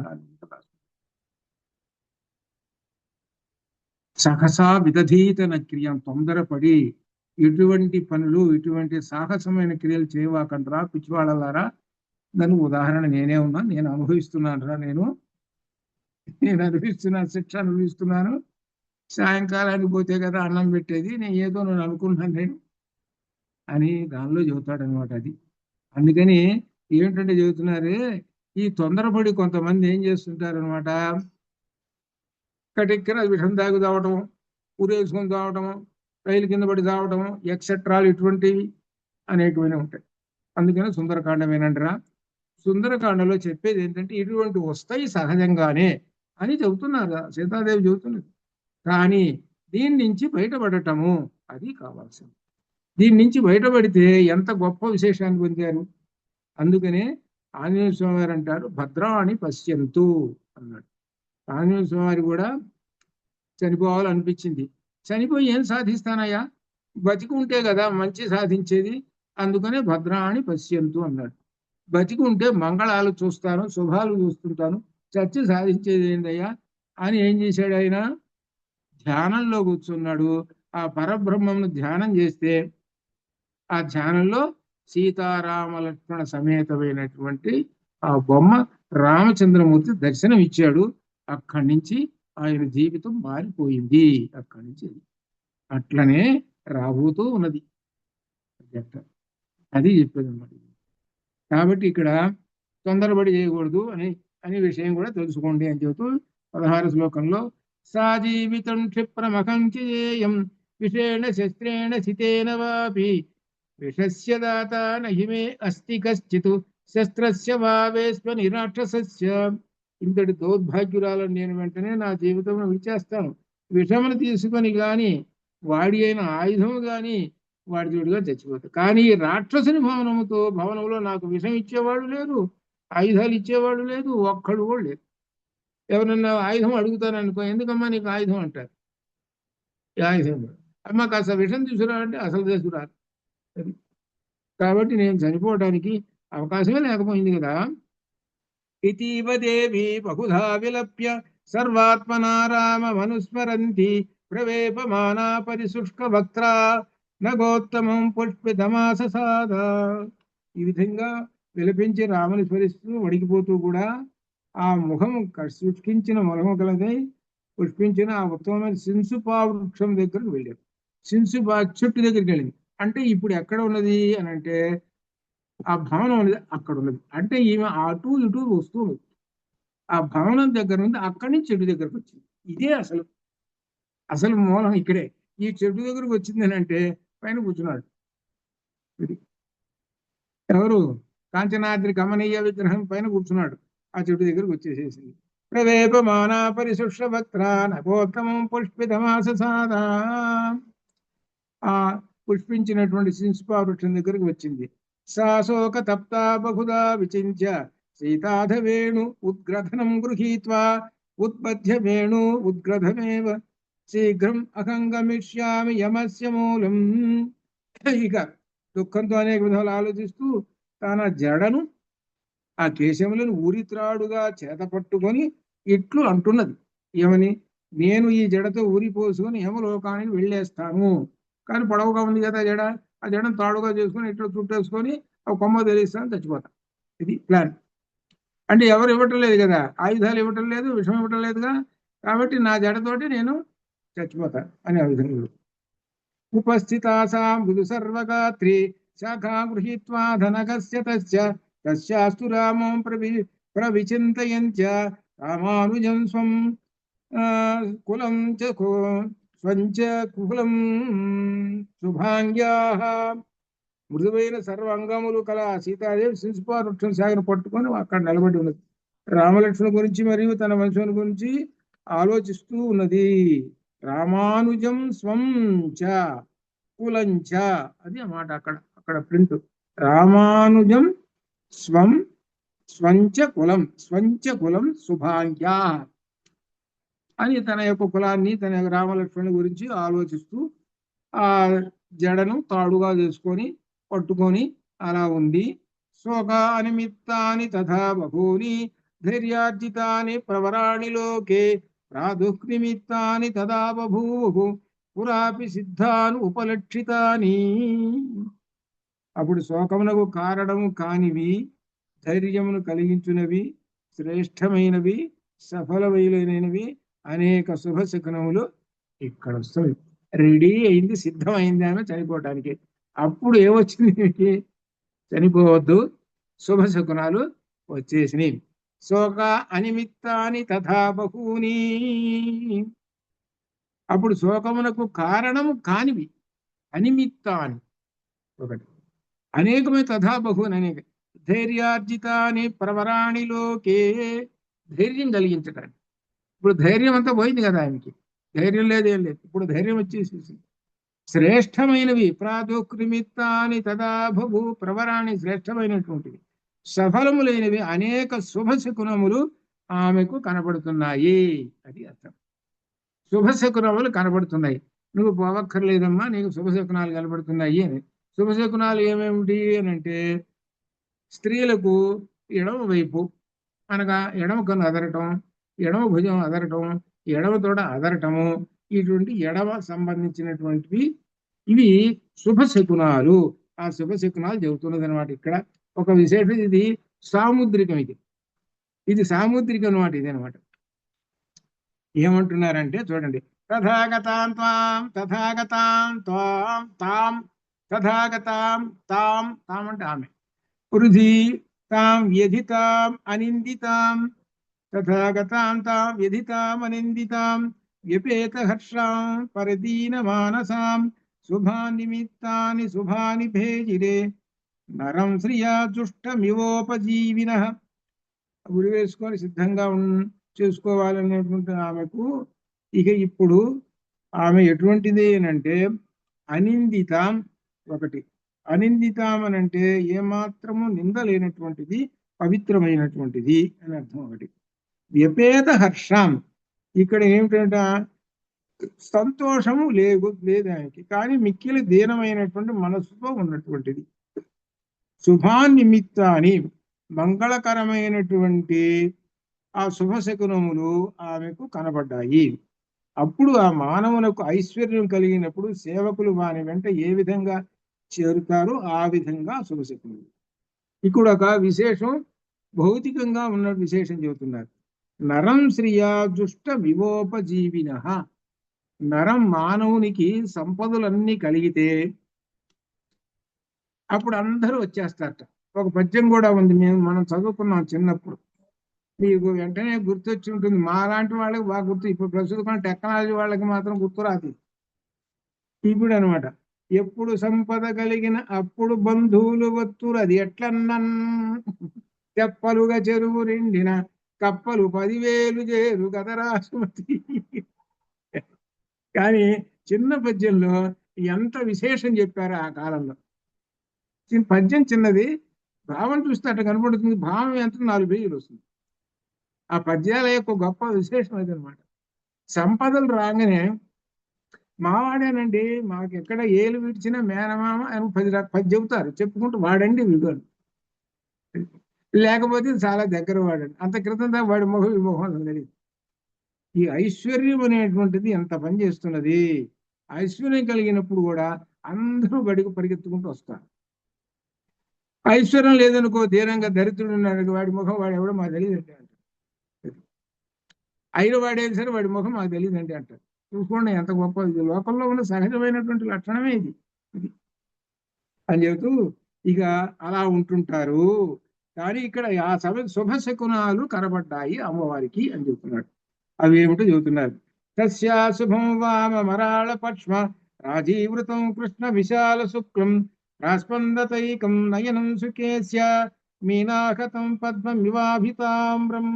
సహసా విదధీతన క్రియ, తొందరపడి ఎటువంటి పనులు, ఇటువంటి సాహసమైన క్రియలు చేయవాకండ్రా పిచ్చివాళ్ళలారా. దాని ఉదాహరణ నేనే ఉన్నా, నేను అనుభవిస్తున్నాను రా, నేను అనుభవిస్తున్నాను, శిక్ష అనుభవిస్తున్నాను. సాయంకాలానికి పోతే కదా అన్నం పెట్టేది, నేను ఏదో నేను అనుకున్నాను నేను అని దానిలో చెబుతాడు అనమాట. అది అందుకని ఏమిటంటే చెబుతున్నారు, ఈ తొందరపడి కొంతమంది ఏం చేస్తుంటారు అనమాట, కటెక్కిన విషం తాగి తావటం, ఊరేసుకొని తావటం, రైలు కింద పడి తావటం, ఎక్సెట్రాలు ఇటువంటివి అనేకమైన ఉంటాయి. అందుకని సుందరకాండం ఏనంటారా, సుందరకాండలో చెప్పేది ఏంటంటే ఇటువంటి వస్తాయి సహజంగానే అని చెబుతున్నారు, సీతాదేవి చెబుతున్నది. కానీ దీని నుంచి బయటపడటము అది కావాల్సింది. దీని నుంచి బయటపడితే ఎంత గొప్ప విశేషాన్ని పొందారు. అందుకనే ఆంజనేయ స్వామి గారు అంటారు, భద్రాణి పశ్యంతు అన్నాడు. ఆంజనేయ స్వామి కూడా చనిపోవాలనిపించింది. చనిపోయి ఏం సాధిస్తానయ్యా, బతికి ఉంటే కదా మంచి సాధించేది, అందుకనే భద్రాణి పశ్యంతు అన్నాడు. బతికి ఉంటే మంగళాలు చూస్తాను, శుభాలు చూస్తుంటాను, చచ్చి సాధించేది ఏంటయ్యా అని ఏం చేశాడు ఆయన, ధ్యానంలో కూర్చున్నాడు. ఆ పరబ్రహ్మను ధ్యానం చేస్తే ఆ ధ్యానంలో సీతారామ లక్ష్మణ సమేతమైనటువంటి ఆ బొమ్మ రామచంద్రమూర్తి దర్శనం ఇచ్చాడు. అక్కడి నుంచి ఆయన జీవితం మారిపోయింది. అక్కడి నుంచి అట్లనే రాబోతూ ఉన్నది. అది చెప్పేది అన్నమాట. కాబట్టి ఇక్కడ తొందరపడి చేయకూడదు అనే విషయం కూడా తెలుసుకోండి అని చెబుతూ 16 శ్లోకంలో సా జీవితం క్షిప్రమఖం చేయం విషేణ శస్త్రేణ సితేన వాపి విషస్య దాత నహి మే అస్తి కశ్చిత్ శస్త్రస్య వావేస్వ నిరాక్షసస్య. ఇంతటి దౌర్భాగ్యురాలను నేను వెంటనే నా జీవితంలో విడిచేస్తాను. విషమును తీసుకొని గాని వాడి అయిన ఆయుధము గాని వాడి జోడుగా చచ్చిపోతాడు. కానీ రాక్షసుని భవనంలో నాకు విషం ఇచ్చేవాడు లేదు, ఆయుధాలు ఇచ్చేవాడు లేదు, ఒక్కడు కూడా లేదు. ఎవరన్నా ఆయుధం అడుగుతాననుకో, ఎందుకమ్మా నీకు ఆయుధం అంటారు. ఈ ఆయుధం అమ్మ కాస్త విషం తీసుకురా అంటే అసలు తీసుకురారు. కాబట్టి నేను చనిపోవడానికి అవకాశమే లేకపోయింది కదా. ఇతీవ దేవి బహుధా విలప్య సర్వాత్మనారామమనుస్మరంతి ప్రవేపమానా పరిశుష్క వక్త్రా నగోత్తమం పుష్పితమాససాద. ఈ విధంగా విలపించి రాముని స్మరిస్తూ వడికిపోతూ కూడా ఆ ముఖం శుష్కించిన ముఖము కలదై పుష్పించిన ఆ ఉత్తమమైన సింసుపా వృక్షం దగ్గరకు వెళ్ళారు. సింసుపా చెట్టు దగ్గరికి వెళ్ళింది. అంటే ఇప్పుడు ఎక్కడ ఉన్నది అని అంటే ఆ భవనం అనేది అక్కడ ఉన్నది. అంటే ఈమె అటు ఇటు వస్తూ ఉన్నది. ఆ భవనం దగ్గర ఉంది, అక్కడి నుంచి చెట్టు దగ్గరకు వచ్చింది. ఇదే అసలు మూలం ఇక్కడే. ఈ చెట్టు దగ్గరకు వచ్చింది అని అంటే పైన కూర్చున్నాడు. ఎవరు? కాంచనాద్రి కమనీయ విగ్రహం పైన కూర్చున్నాడు. ఆ చెట్టు దగ్గరకు వచ్చేసేసింది. ప్రవేపమానా పరిశుష్ర వక్త్రా నగోత్తమం పుష్పితమాససాదా. ఆ పుష్పించినటువంటి సింసుపా వృక్షం దగ్గరకు వచ్చింది. సాశోక తప్తా బహుదా విచింత్య సీతాధ వేణు ఉద్గ్రథనం గృహీత్వా ఉద్బధ్య వేణు ఉద్గ్రథమేవ శీఘ్రం అహంగమిష్యామి యమస్య మూలం. ఇక దుఃఖంతో అనేక విధాలు ఆలోచిస్తూ తన జడను ఆ కేశములను ఊరిత్రాడుగా చేత పట్టుకొని ఇట్లు అంటున్నది. ఏమని? నేను ఈ జడతో ఊరిపోసుకొని యమలోకానికి వెళ్ళేస్తాను. కానీ పొడవుగా ఉంది కదా జడ, ఆ జడను తాడుగా చేసుకొని ఇట్లా చుట్టేసుకొని ఆ కొమ్మ తెలిస్తాను, చచ్చిపోతాను. ఇది ప్లాన్. అంటే ఎవరు ఇవ్వటం లేదు కదా, ఆయుధాలు ఇవ్వటం లేదు, విషం ఇవ్వటం లేదుగా, కాబట్టి నా జడతోటి నేను చచ్చిపోతాను అని ఆ విధంగా. ఉపస్థితాసా మృదు సర్వగాత్రి శాఖా గృహీత్వా ధనకస్య తస్యాస్తు రామం ప్రవిచింతయంత్య రామానుజం స్వం కులం చ స్వంచ కులం శుభాంగ్యాః. మృదువైన సర్వాంగములు కల సీతాదేవి సింసుపా వృక్షం శాఖను పట్టుకొని అక్కడ నిలబడి ఉన్నది. రామలక్ష్మణ గురించి మరియు తన వంశం గురించి ఆలోచిస్తూ ఉన్నది. రామానుజం స్వం చ కులం చ, అది అన్నమాట అక్కడ ప్రింట్. రామానుజం స్వం స్వంచ కులం శుభాంగ్యా అని తన యొక్క కులాన్ని, తన యొక్క రామలక్ష్మణుల గురించి ఆలోచిస్తూ ఆ జడను తాడుగా చేసుకొని పట్టుకొని అలా ఉంది. శోక అనిమిత్తాని తథా బహూని ధైర్యార్జితాని ప్రవరాణి లోకే ప్రాదుః నిమిత్తాని తదా బభూవు పురాపి సిద్ధాను ఉపలక్షితాని. అప్పుడు శోకమునకు కారణము కానివి, ధైర్యమును కలిగించునవి, శ్రేష్టమైనవి, సఫలమైనవి అనేక శుభశకునములు ఇక్కడ వస్తాయి. రెడీ అయింది, సిద్ధమైంది ఆమె చనిపోవటానికి. అప్పుడు ఏమొచ్చింది? చనిపోవద్దు, శుభశకునాలు వచ్చేసినాయి. శోక అనిమిత్తాని తథా బహూని. అప్పుడు శోకమునకు కారణము కానివి అనిమిత్తాని ఒకటి, అనేకమే తథా బహూని అనేక. ధైర్యార్జితాని ప్రవరాణి లోకే, ధైర్యం కలిగించటానికి. ఇప్పుడు ధైర్యం అంతా పోయింది కదా ఆయనకి, ధైర్యం లేదేం లేదు, ఇప్పుడు ధైర్యం వచ్చేసేసి. శ్రేష్టమైనవి ప్రాదుః తదా బభూ, ప్రవరాణి శ్రేష్టమైనటువంటివి, సఫలములైనవి అనేక శుభశకునములు ఆమెకు కనబడుతున్నాయి. అది అర్థం. శుభశకునములు కనబడుతున్నాయి. నువ్వు పోవక్కర్లేదమ్మా, నీకు శుభశకునాలు కనబడుతున్నాయి అని. శుభశకునాలు ఏమేమిటి అని అంటే, స్త్రీలకు ఎడమ వైపు అనగా ఎడమ కన్ను అదరటం, ఎడమ భుజం అదరటం, ఎడమ తోడ అదరటము, ఇటువంటి ఎడమ సంబంధించినటువంటివి ఇవి శుభశకునాలు. ఆ శుభశకునాలు చెబుతున్నది అనమాట. ఇక్కడ ఒక విశేషం, ఇది సాముద్రికం. ఇది సాముద్రికం అనమాట. ఇది అనమాట. ఏమంటున్నారంటే చూడండి, తథాగతాం త్వాం తథాగతాం త్వాం తాం తథాగతాం తాం తాం అంటే ఆమె వృధి తాం వ్యధితాం అనిందితాం తథాగతాం తాం వ్యధితాం అనిందితాం వ్యపేత హర్షాం పరదీన మానసాం శుభానిమిత్తాని శుభాని భేజిరే నరం శ్రియా చుష్టమివోపజీవినః. గురి వేసుకొని సిద్ధంగా చేసుకోవాలనేటువంటి ఆమెకు ఇక ఇప్పుడు ఆమె ఎటువంటిది అంటే అనిందితాం. ఒకటి అనిందితాం అని అంటే ఏమాత్రము నింద లేనటువంటిది, పవిత్రమైనటువంటిది అని అర్థం. ఒకటి వ్యపేత హర్షం, ఇక్కడ ఏమిటంటే సంతోషము లేదు ఆమెకి, కానీ మిక్కిలి దీనమైనటువంటి మనసుతో ఉన్నటువంటిది. శుభాన్నిమిత్తాని, మంగళకరమైనటువంటి ఆ శుభశకునములు ఆమెకు కనబడ్డాయి. అప్పుడు ఆ మానవులకు ఐశ్వర్యం కలిగినప్పుడు సేవకులు వాని వెంట ఏ విధంగా చేరుతారో ఆ విధంగా శుభశకునులు. ఇక్కడ ఒక విశేషం, భౌతికంగా ఉన్న విశేషం చెబుతున్నారు. నరం శ్రియా దుష్ట వివోపజీవిన. నరం మానవునికి సంపదలన్నీ కలిగితే అప్పుడు అందరూ వచ్చేస్తారట. ఒక పద్యం కూడా ఉంది, మనం చదువుకున్నాం చిన్నప్పుడు, మీకు వెంటనే గుర్తొచ్చి ఉంటుంది. మా లాంటి వాళ్ళకి బాగా గుర్తు, ఇప్పుడు ప్రస్తుతం టెక్నాలజీ వాళ్ళకి మాత్రం గుర్తురాదు ఇప్పుడు అనమాట. ఎప్పుడు సంపద కలిగిన అప్పుడు బంధువులు వత్తురు, అది ఎట్లన్నన్ తెప్పలుగా చెరువు నిండిన కప్పలు 10,000 చేరు గదరాసుమతి. కానీ చిన్న పద్యంలో ఎంత విశేషం చెప్పారు ఆ కాలంలో. పద్యం చిన్నది, భావం చూస్తే అట్లా కనపడుతుంది. భావం ఎంత 4 పేజీలు వస్తుంది. ఆ పద్యాల యొక్క గొప్ప విశేషం అదనమాట. సంపదలు రాగానే మావాడేనండి, మాకు ఎక్కడ ఏలు విడిచినా మేనమామ అని 10 చెబుతారు, చెప్పుకుంటూ వాడండి వీడు. లేకపోతే చాలా దగ్గర వాడండి. అంత క్రితం దాకా వాడి మొహం ఈ మొహం తెలియదు. ఈ ఐశ్వర్యం అనేటువంటిది ఎంత పని చేస్తున్నది. ఐశ్వర్యం కలిగినప్పుడు కూడా అందరూ బడికి పరిగెత్తుకుంటూ వస్తారు. ఐశ్వర్యం లేదనుకో, దీనంగా దరిద్రుడు ఉన్నాడు, వాడి ముఖం వాడు ఎవడో మాకు తెలియదండి అంటారు. అయిన వాడేది సరే వాడి ముఖం మాకు తెలియదండి అంటారు. చూసుకోండి ఎంత గొప్ప, ఇది లోకంలో ఉన్న సహజమైనటువంటి లక్షణమే ఇది అని చెబుతూ ఇక అలా ఉంటుంటారు. కానీ ఇక్కడ ఆ శుభశకునాలు కనబడ్డాయి అమ్మవారికి అని చెబుతున్నాడు. అవి ఏమిటో చెబుతున్నారు. తస్యా శుభం వామ మరాళ పక్ష్మ రాజీవృతం కృష్ణ విశాల శుక్లం రాస్పందతైకం నయనం సుకేస్య మీనాకతం పద్మమివాభితామ్రం.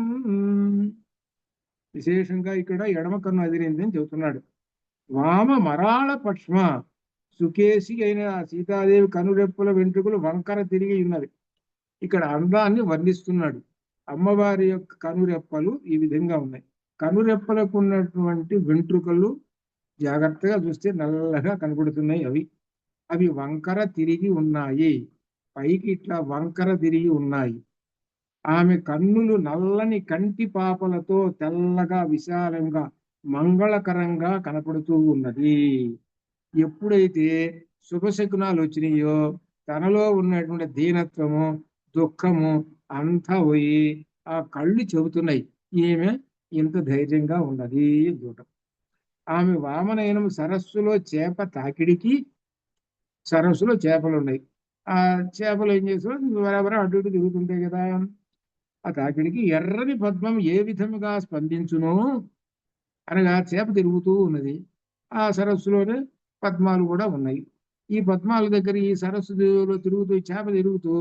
విశేషంగా ఇక్కడ ఎడమ కన్ను అదిరింది అని చెబుతున్నాడు. వామ మరాళ పక్ష్మ, సుకేసి అయిన సీతాదేవి కనురెప్పుల వెంట్రుకలు వంకర తిరిగి ఉన్నవి. ఇక్కడ అందాన్ని వర్ణిస్తున్నాడు. అమ్మవారి యొక్క కనురెప్పలు ఈ విధంగా ఉన్నాయి. కనురెప్పలకు ఉన్నటువంటి వెంట్రుకలు జాగ్రత్తగా చూస్తే నల్లగా కనబడుతున్నాయి. అవి వంకర తిరిగి ఉన్నాయి, పైకి ఇట్లా వంకర తిరిగి ఉన్నాయి. ఆమె కన్నులు నల్లని కంటి పాపలతో తెల్లగా విశాలంగా మంగళకరంగా కనపడుతూ ఉన్నది. ఎప్పుడైతే శుభశకునాలు వచ్చినాయో తనలో ఉన్నటువంటి దీనత్వము, దుఃఖము అంతా పోయి ఆ కళ్ళు చెబుతున్నాయి ఈమె ఇంత ధైర్యంగా ఉన్నది చూడటం. ఆమె వామనయనం సరస్సులో చేప తాకిడికి, సరస్సులో చేపలు ఉన్నాయి. ఆ చేపలు ఏం చేస్తాడు, బరాబర అటు ఇటు తిరుగుతుంటాయి కదా. ఆ తాకిడికి ఎర్రని పద్మం ఏ విధముగా స్పందించునో అనగా చేప తిరుగుతూ ఉన్నది. ఆ సరస్సులోనే పద్మాలు కూడా ఉన్నాయి. ఈ పద్మాల దగ్గర ఈ సరస్సులో తిరుగుతూ చేప తిరుగుతూ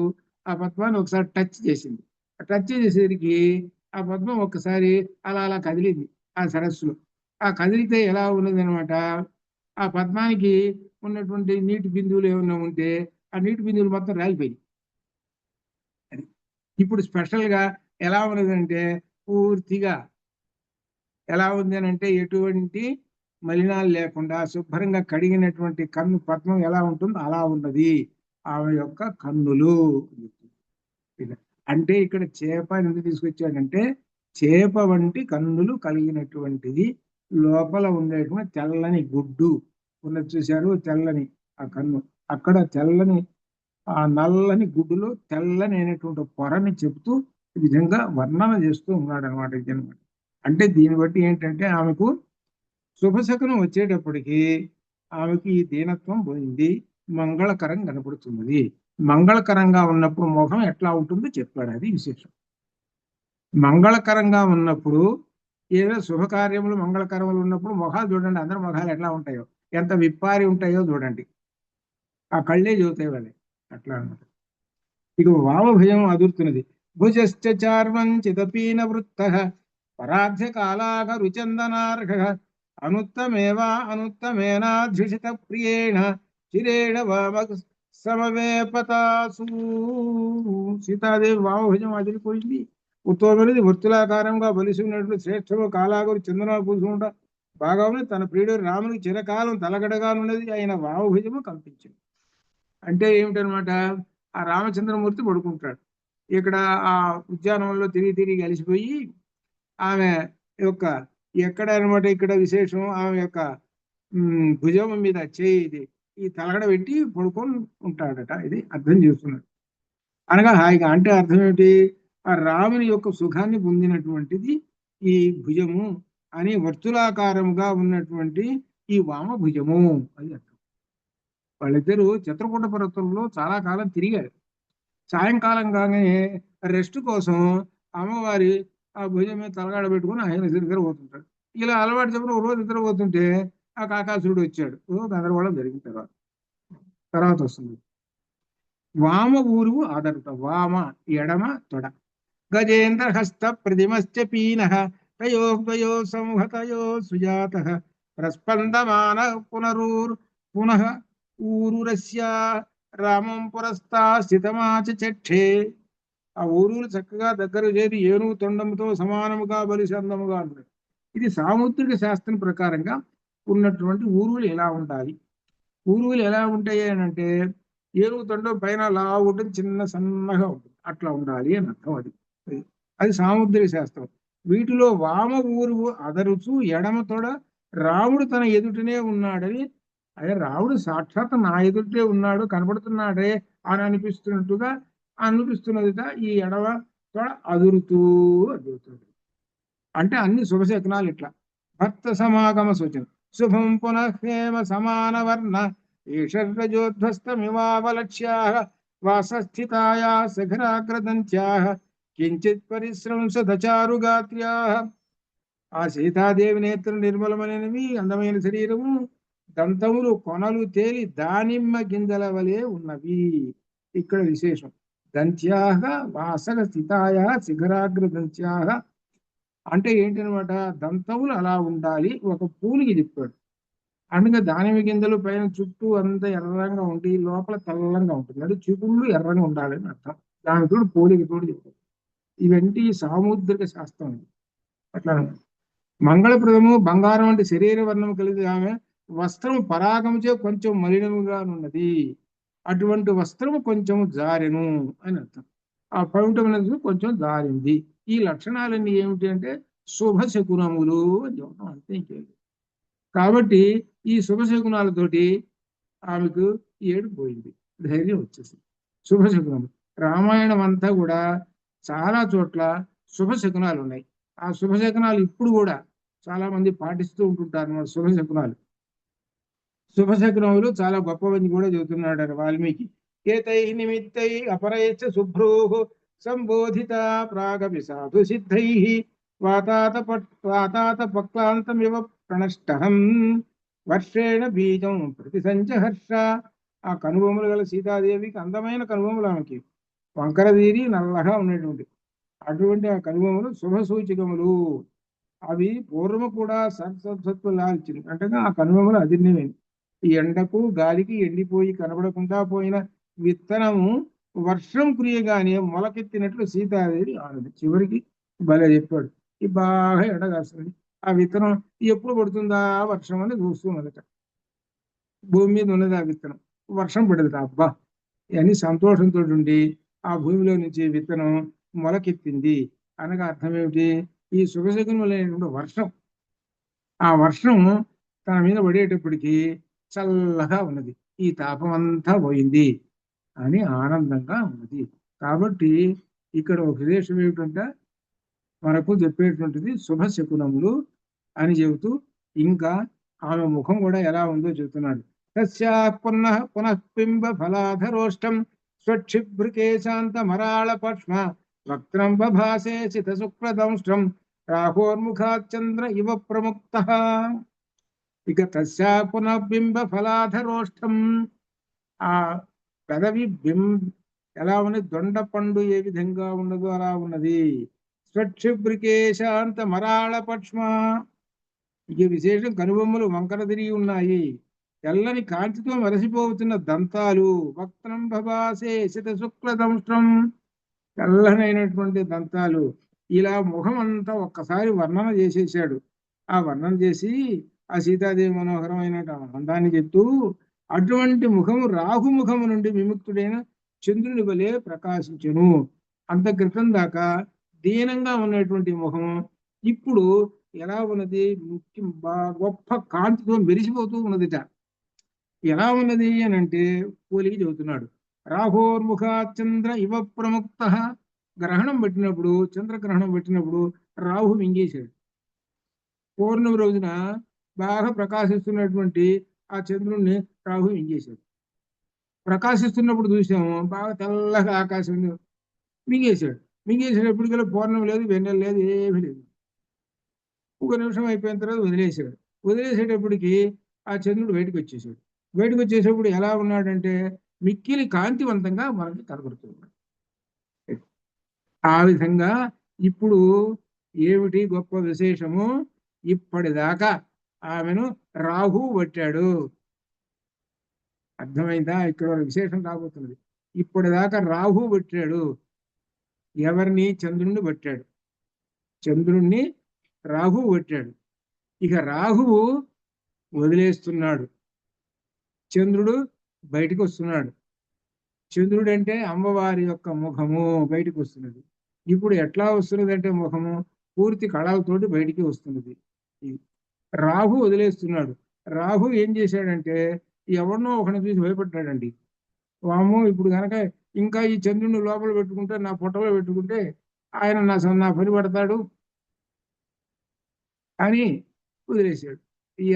ఆ పద్మాన్ని ఒకసారి టచ్ చేసింది. టచ్ చేసేసరికి ఆ పద్మం ఒక్కసారి అలా అలా కదిలింది ఆ సరస్సులో. ఆ కదిలితే ఎలా ఉన్నది అనమాట, ఆ పద్మానికి ఉన్నటువంటి నీటి బిందువులు ఏమన్నా ఉంటే ఆ నీటి బిందువులు మొత్తం రాలిపోయింది. ఇప్పుడు స్పెషల్ గా ఎలా ఉన్నదంటే పూర్తిగా ఎలా ఉంది అని అంటే ఎటువంటి మలినాలు లేకుండా శుభ్రంగా కడిగినటువంటి కన్ను పద్మం ఎలా ఉంటుందో అలా ఉన్నది ఆమె యొక్క కన్నులు. అంటే ఇక్కడ చేప ఎందుకు తీసుకొచ్చాడంటే చేప వంటి కన్నులు కలిగినటువంటిది లోపల ఉండేటువంటి తెల్లని గుడ్డు ఉన్నది చూశారు, తెల్లని ఆ కన్ను, అక్కడ తెల్లని ఆ నల్లని గుడ్డులో తెల్లని అయినటువంటి పొరని చెప్తూ ఈ విధంగా వర్ణన చేస్తూ ఉన్నాడు అనమాట అనమాట. అంటే దీన్ని బట్టి ఏంటంటే ఆమెకు శుభశకునం వచ్చేటప్పటికి ఆమెకి ఈ దీనత్వం పోయింది, మంగళకరం కనపడుతున్నది. మంగళకరంగా ఉన్నప్పుడు ముఖం ఎట్లా ఉంటుందో చెప్పాడు, అది విశేషం. మంగళకరంగా ఉన్నప్పుడు ఏదో శుభకార్యములు మంగళకరములు ఉన్నప్పుడు ముఖాలు చూడండి, అందరి ముఖాలు ఎట్లా ఉంటాయో, ఎంత విప్పారి ఉంటాయో చూడండి, ఆ కళ్ళే చూతాయి వాళ్ళే అట్లా అన్నమాట. ఇక వామభయం అదురుతున్నది. భుజశ్చ చార్వంచితపీన వృత్త పరాధ్య కాలాగ రుచందనార్హ అనుత్తమేవా అనుత్తమేనాధ్యుషిత ప్రియేణ చిరేణ వామ సమవేపతాసు. సీతాదేవి వామభుజం అదిరిపోయింది. ఉత్తమమైనది వర్తులాకారంగా బలిసి ఉన్నటువంటి శ్రేష్టము కాలాగరు చందనాలు పూసుకుంటా బాగా ఉంది. తన ప్రియుడు రామునికి చిరకాలం తలగడగానున్నది ఆయన వామభుజము కల్పించింది. అంటే ఏమిటనమాట, ఆ రామచంద్రమూర్తి పడుకుంటాడు ఇక్కడ ఆ ఉద్యానవనంలో తిరిగి తిరిగి అలిసిపోయి ఆమె యొక్క ఎక్కడ అనమాట ఇక్కడ విశేషం, ఆమె యొక్క భుజం మీద చేయి ఈ తలగడ పెట్టి పడుకొని ఉంటాడట. ఇది అర్థం చేస్తున్నాడు అనగా హాయిగా. అంటే అర్థం ఏమిటి, ఆ రాముని యొక్క సుఖాన్ని పొందినటువంటిది ఈ భుజము అని వర్తులాకారముగా ఉన్నటువంటి ఈ వామ భుజము అది అర్థం. వాళ్ళిద్దరూ చిత్రకూట పర్వతంలో చాలా కాలం తిరిగారు. సాయంకాలం కాగానే రెస్ట్ కోసం అమ్మవారి ఆ భుజం మీద తలగాడ పెట్టుకుని ఆయన నిద్రపోతుంటాడు. ఇలా అలవాటు చెప్పిన రోజు నిద్రపోతుంటే ఆ కాకాసురుడు వచ్చాడు. గందరగోళం జరిగిన తర్వాత వస్తుంది వామ ఊరువు ఆదరుట. వామ ఎడమ తొడ. గజేంద్ర హస్త ప్రతిమశ్చ పీన తయో ద్వయో సంహతయో సుజాత ప్రస్పందమాన పునః ఊరురస్య రామం పురస్తా స్థితమాచ చక్షే. ఆ ఊరులు చక్కగా దగ్గర చేరి ఏనుగు తొండంతో సమానముగా బలిసందముగా ఉంటాయి. ఇది సాముద్రిక శాస్త్రం ప్రకారంగా ఉన్నటువంటి ఊరువులు ఎలా ఉండాలి. ఊరువులు ఎలా ఉంటాయి అని అంటే ఏనుగు తొండం పైన లావు ఉంటుంది, చిన్న సన్నగా ఉంటుంది, అట్లా ఉండాలి అని అర్థం. అది సాముద్రిక శాస్త్రం. వీటిలో వామ ఊరువు అదరుచు ఎడమ తోడ రాముడు తన ఎదుటనే ఉన్నాడని, అదే రాముడు సాక్షాత్ నా ఎదుటే ఉన్నాడు కనపడుతున్నాడే అని అనిపిస్తున్నదిట ఈ ఎడమ తోడ అదురుతుంది. అంటే అన్ని శుభశకునాలు ఇట్లా. భక్త సమాగమ సూచన. శుభం పునఃేమ సమాన వర్ణ ఈషర్రజోధ్వస్తమివావలక్ష్యా వాసస్థితాయా శిఖరాగ్రదంత్యా కించిత్ పరిశ్రంసచారుగాత్ర్యా. ఆ సీతాదేవి నేత్రం నిర్మలమైనవి, అందమైన శరీరము, దంతములు కొనలు తేలి దానిమ్మ గింజల వలె ఉన్నవి. ఇక్కడ విశేషం. దంత్యాహ వాసగ స్థితాయా శిఖరాగ్రదంత్యాహ అంటే ఏంటనమాట, దంతములు అలా ఉండాలి. ఒక పూలికి చెప్పాడు. అందుకే దానిమ్మ గింజలు పైన చుట్టూ అంతా ఎర్రంగా ఉండి లోపల తెల్లంగా ఉంటుంది. అంటే చిగుళ్ళు ఎర్రంగా ఉండాలని అర్థం. దానితో పోలికి తోడు చెప్పాడు. ఇవంటి సాముద్రిక శాస్త్రం. అట్లా మంగళప్రదము బంగారం అంటే శరీర వర్ణము కలిగి ఆమె వస్త్రము పరాగముచే కొంచెం మలినముగా ఉన్నది. అటువంటి వస్త్రము కొంచెం జారెను అని అర్థం. ఆ పవిత్రమైనది కొంచెం జారింది. ఈ లక్షణాలన్నీ ఏమిటి అంటే శుభశకునములు అని చెప్పడం, అంతే ఇంకేది. కాబట్టి ఈ శుభశకునాలతోటి ఆమెకు ఏడు పోయింది, ధైర్యం వచ్చేసింది. శుభశకునము రామాయణం అంతా కూడా చాలా చోట్ల శుభశకునాలు ఉన్నాయి. ఆ శుభశకునాలు ఇప్పుడు కూడా చాలా మంది పాటిస్తూ ఉంటుంటారు అన్నమాట. శుభశకునములు చాలా గొప్పవని కూడా చెబుతున్నాడు వాల్మీకి. ఏతై నిమిత్తై అపరైశ్చ శుభ్రో సంబోధిత ప్రాగపి సాధు సిద్ధై వాతాత పక్లాంతమివ ప్రణష్టహం వర్షేణ బీజం ప్రతి సంచహర్ష. ఆ కనుబొమ్మలు గల సీతాదేవికి అందమైన కనుబొమ్మలు, ఆమెకి వంకర తీరి నల్లగా ఉన్నటువంటి అటువంటి ఆ కనుబొమ్మలు శుభ సూచికములు. అవి పూర్వము కూడా సత్సత్తులాల్చింది. అంటే ఆ కనుబొమ్మలు అదిరినవేంది. ఈ ఎండకు గాలికి ఎండిపోయి కనబడకుండా పోయిన విత్తనము వర్షం కురియగానే మొలకెత్తినట్లు సీతాదేవి ఆనది. చివరికి భలే చెప్పాడు. ఈ బాగా ఎండగాస్తుంది. ఆ విత్తనం ఎప్పుడు పడుతుందా వర్షం అని చూస్తున్నదట. భూమి మీద ఉన్నది ఆ విత్తనం. వర్షం పడదు అబ్బా అని సంతోషంతో ఉండి ఆ భూమిలో నుంచి విత్తనం మొలకెత్తింది. అనగా అర్థం ఏమిటి? ఈ శుభశకునములైనటువంటి వర్షం, ఆ వర్షం తన మీద పడేటప్పటికి చల్లగా ఉన్నది, ఈ తాపం అంతా పోయింది అని ఆనందంగా ఉన్నది. కాబట్టి ఇక్కడ ఒక విశేషం ఏమిటంటే మనకు చెప్పేటువంటిది శుభశకునములు అని చెబుతూ ఇంకా ఆమె ముఖం కూడా ఎలా ఉందో చెబుతున్నాడు. తస్యా పునః పునఃపింబ ఫలాధరోష్టం స్వక్షిభృకేశాంత మరాళ పక్ష్మ వక్త్రం బభాసే సిత శుక్రదంష్ట్రం రాహోర్ముఖాచంద్ర ఇవ ప్రముక్త. ఇక తస్యా పునఃబింబ ఫలాధరోష్టం, ఆ పెదవి ఎలా ఉన్నది, దొండ పండు ఏ విధంగా ఉన్నదో అలా ఉన్నది. స్వక్షిభృకేశాంత మరాళ పక్ష్మ, ఇక విశేషం కనుబొమ్మలు వంకర తిరిగి ఉన్నాయి. తెల్లని కాంతితో మరసిపోతున్న దంతాలు. వక్త్రం భవాసే శిత శుక్లదంష్ట్రం, తెల్లనైనటువంటి దంతాలు. ఇలా ముఖం అంతా ఒక్కసారి వర్ణన చేసేసాడు. ఆ వర్ణన చేసి ఆ సీతాదేవి మనోహరమైన అందాన్ని చెప్తూ, అటువంటి ముఖము రాహుముఖము నుండి విముక్తుడైన చంద్రుని వలె ప్రకాశించును. అంత క్రితం దాకా దీనంగా ఉన్నటువంటి ముఖం ఇప్పుడు ఎలా ఉన్నది, గొప్ప కాంతితో మెరిసిపోతూ ఉన్నదిట. ఎలా ఉన్నది అని అంటే పోలికి చెబుతున్నాడు. రాహోర్ముఖాచంద్ర ఇవ ప్రముక్త, గ్రహణం పెట్టినప్పుడు, చంద్రగ్రహణం పెట్టినప్పుడు రాహు మింగేశాడు. పౌర్ణమి రోజున బాగా ప్రకాశిస్తున్నటువంటి ఆ చంద్రుణ్ణి రాహు మింగేశాడు. ప్రకాశిస్తున్నప్పుడు చూసాము బాగా తెల్లగా ఆకాశం మింగేశాడు. మింగేసేటప్పటికల్లా పౌర్ణమి లేదు, వెన్నెల లేదు, ఏమీ లేదు. ఒక నిమిషం అయిపోయిన తర్వాత వదిలేశాడు. వదిలేసేటప్పటికి ఆ చంద్రుడు బయటకు వచ్చేసాడు. బయటకు వచ్చేటప్పుడు ఎలా ఉన్నాడంటే మిక్కిలి కాంతివంతంగా మనకి కనబడుతున్నాడు. ఆ విధంగా ఇప్పుడు ఏమిటి గొప్ప విశేషము, ఇప్పటిదాకా ఆమెను రాహు పట్టాడు. అర్థమైందా? ఇక్కడ విశేషం రాబోతున్నది. ఇప్పటిదాకా రాహు పట్టాడు. ఎవరిని? చంద్రుణ్ణి పట్టాడు. చంద్రుణ్ణి రాహువు పట్టాడు. ఇక రాహువు వదిలేస్తున్నాడు, చంద్రుడు బయటకు వస్తున్నాడు. చంద్రుడు అంటే అమ్మవారి యొక్క ముఖము బయటకు వస్తున్నది. ఇప్పుడు ఎట్లా వస్తున్నది అంటే ముఖము పూర్తి కళలతోటి బయటికి వస్తున్నది. రాహు వదిలేస్తున్నాడు. రాహు ఏం చేశాడంటే ఎవరినో ఒకరిని చూసి భయపడ్డాడండి. వాము ఇప్పుడు కనుక ఇంకా ఈ చంద్రుని లోపల పెట్టుకుంటే, నా పొట్టలో పెట్టుకుంటే ఆయన నా పని పడతాడు అని వదిలేశాడు.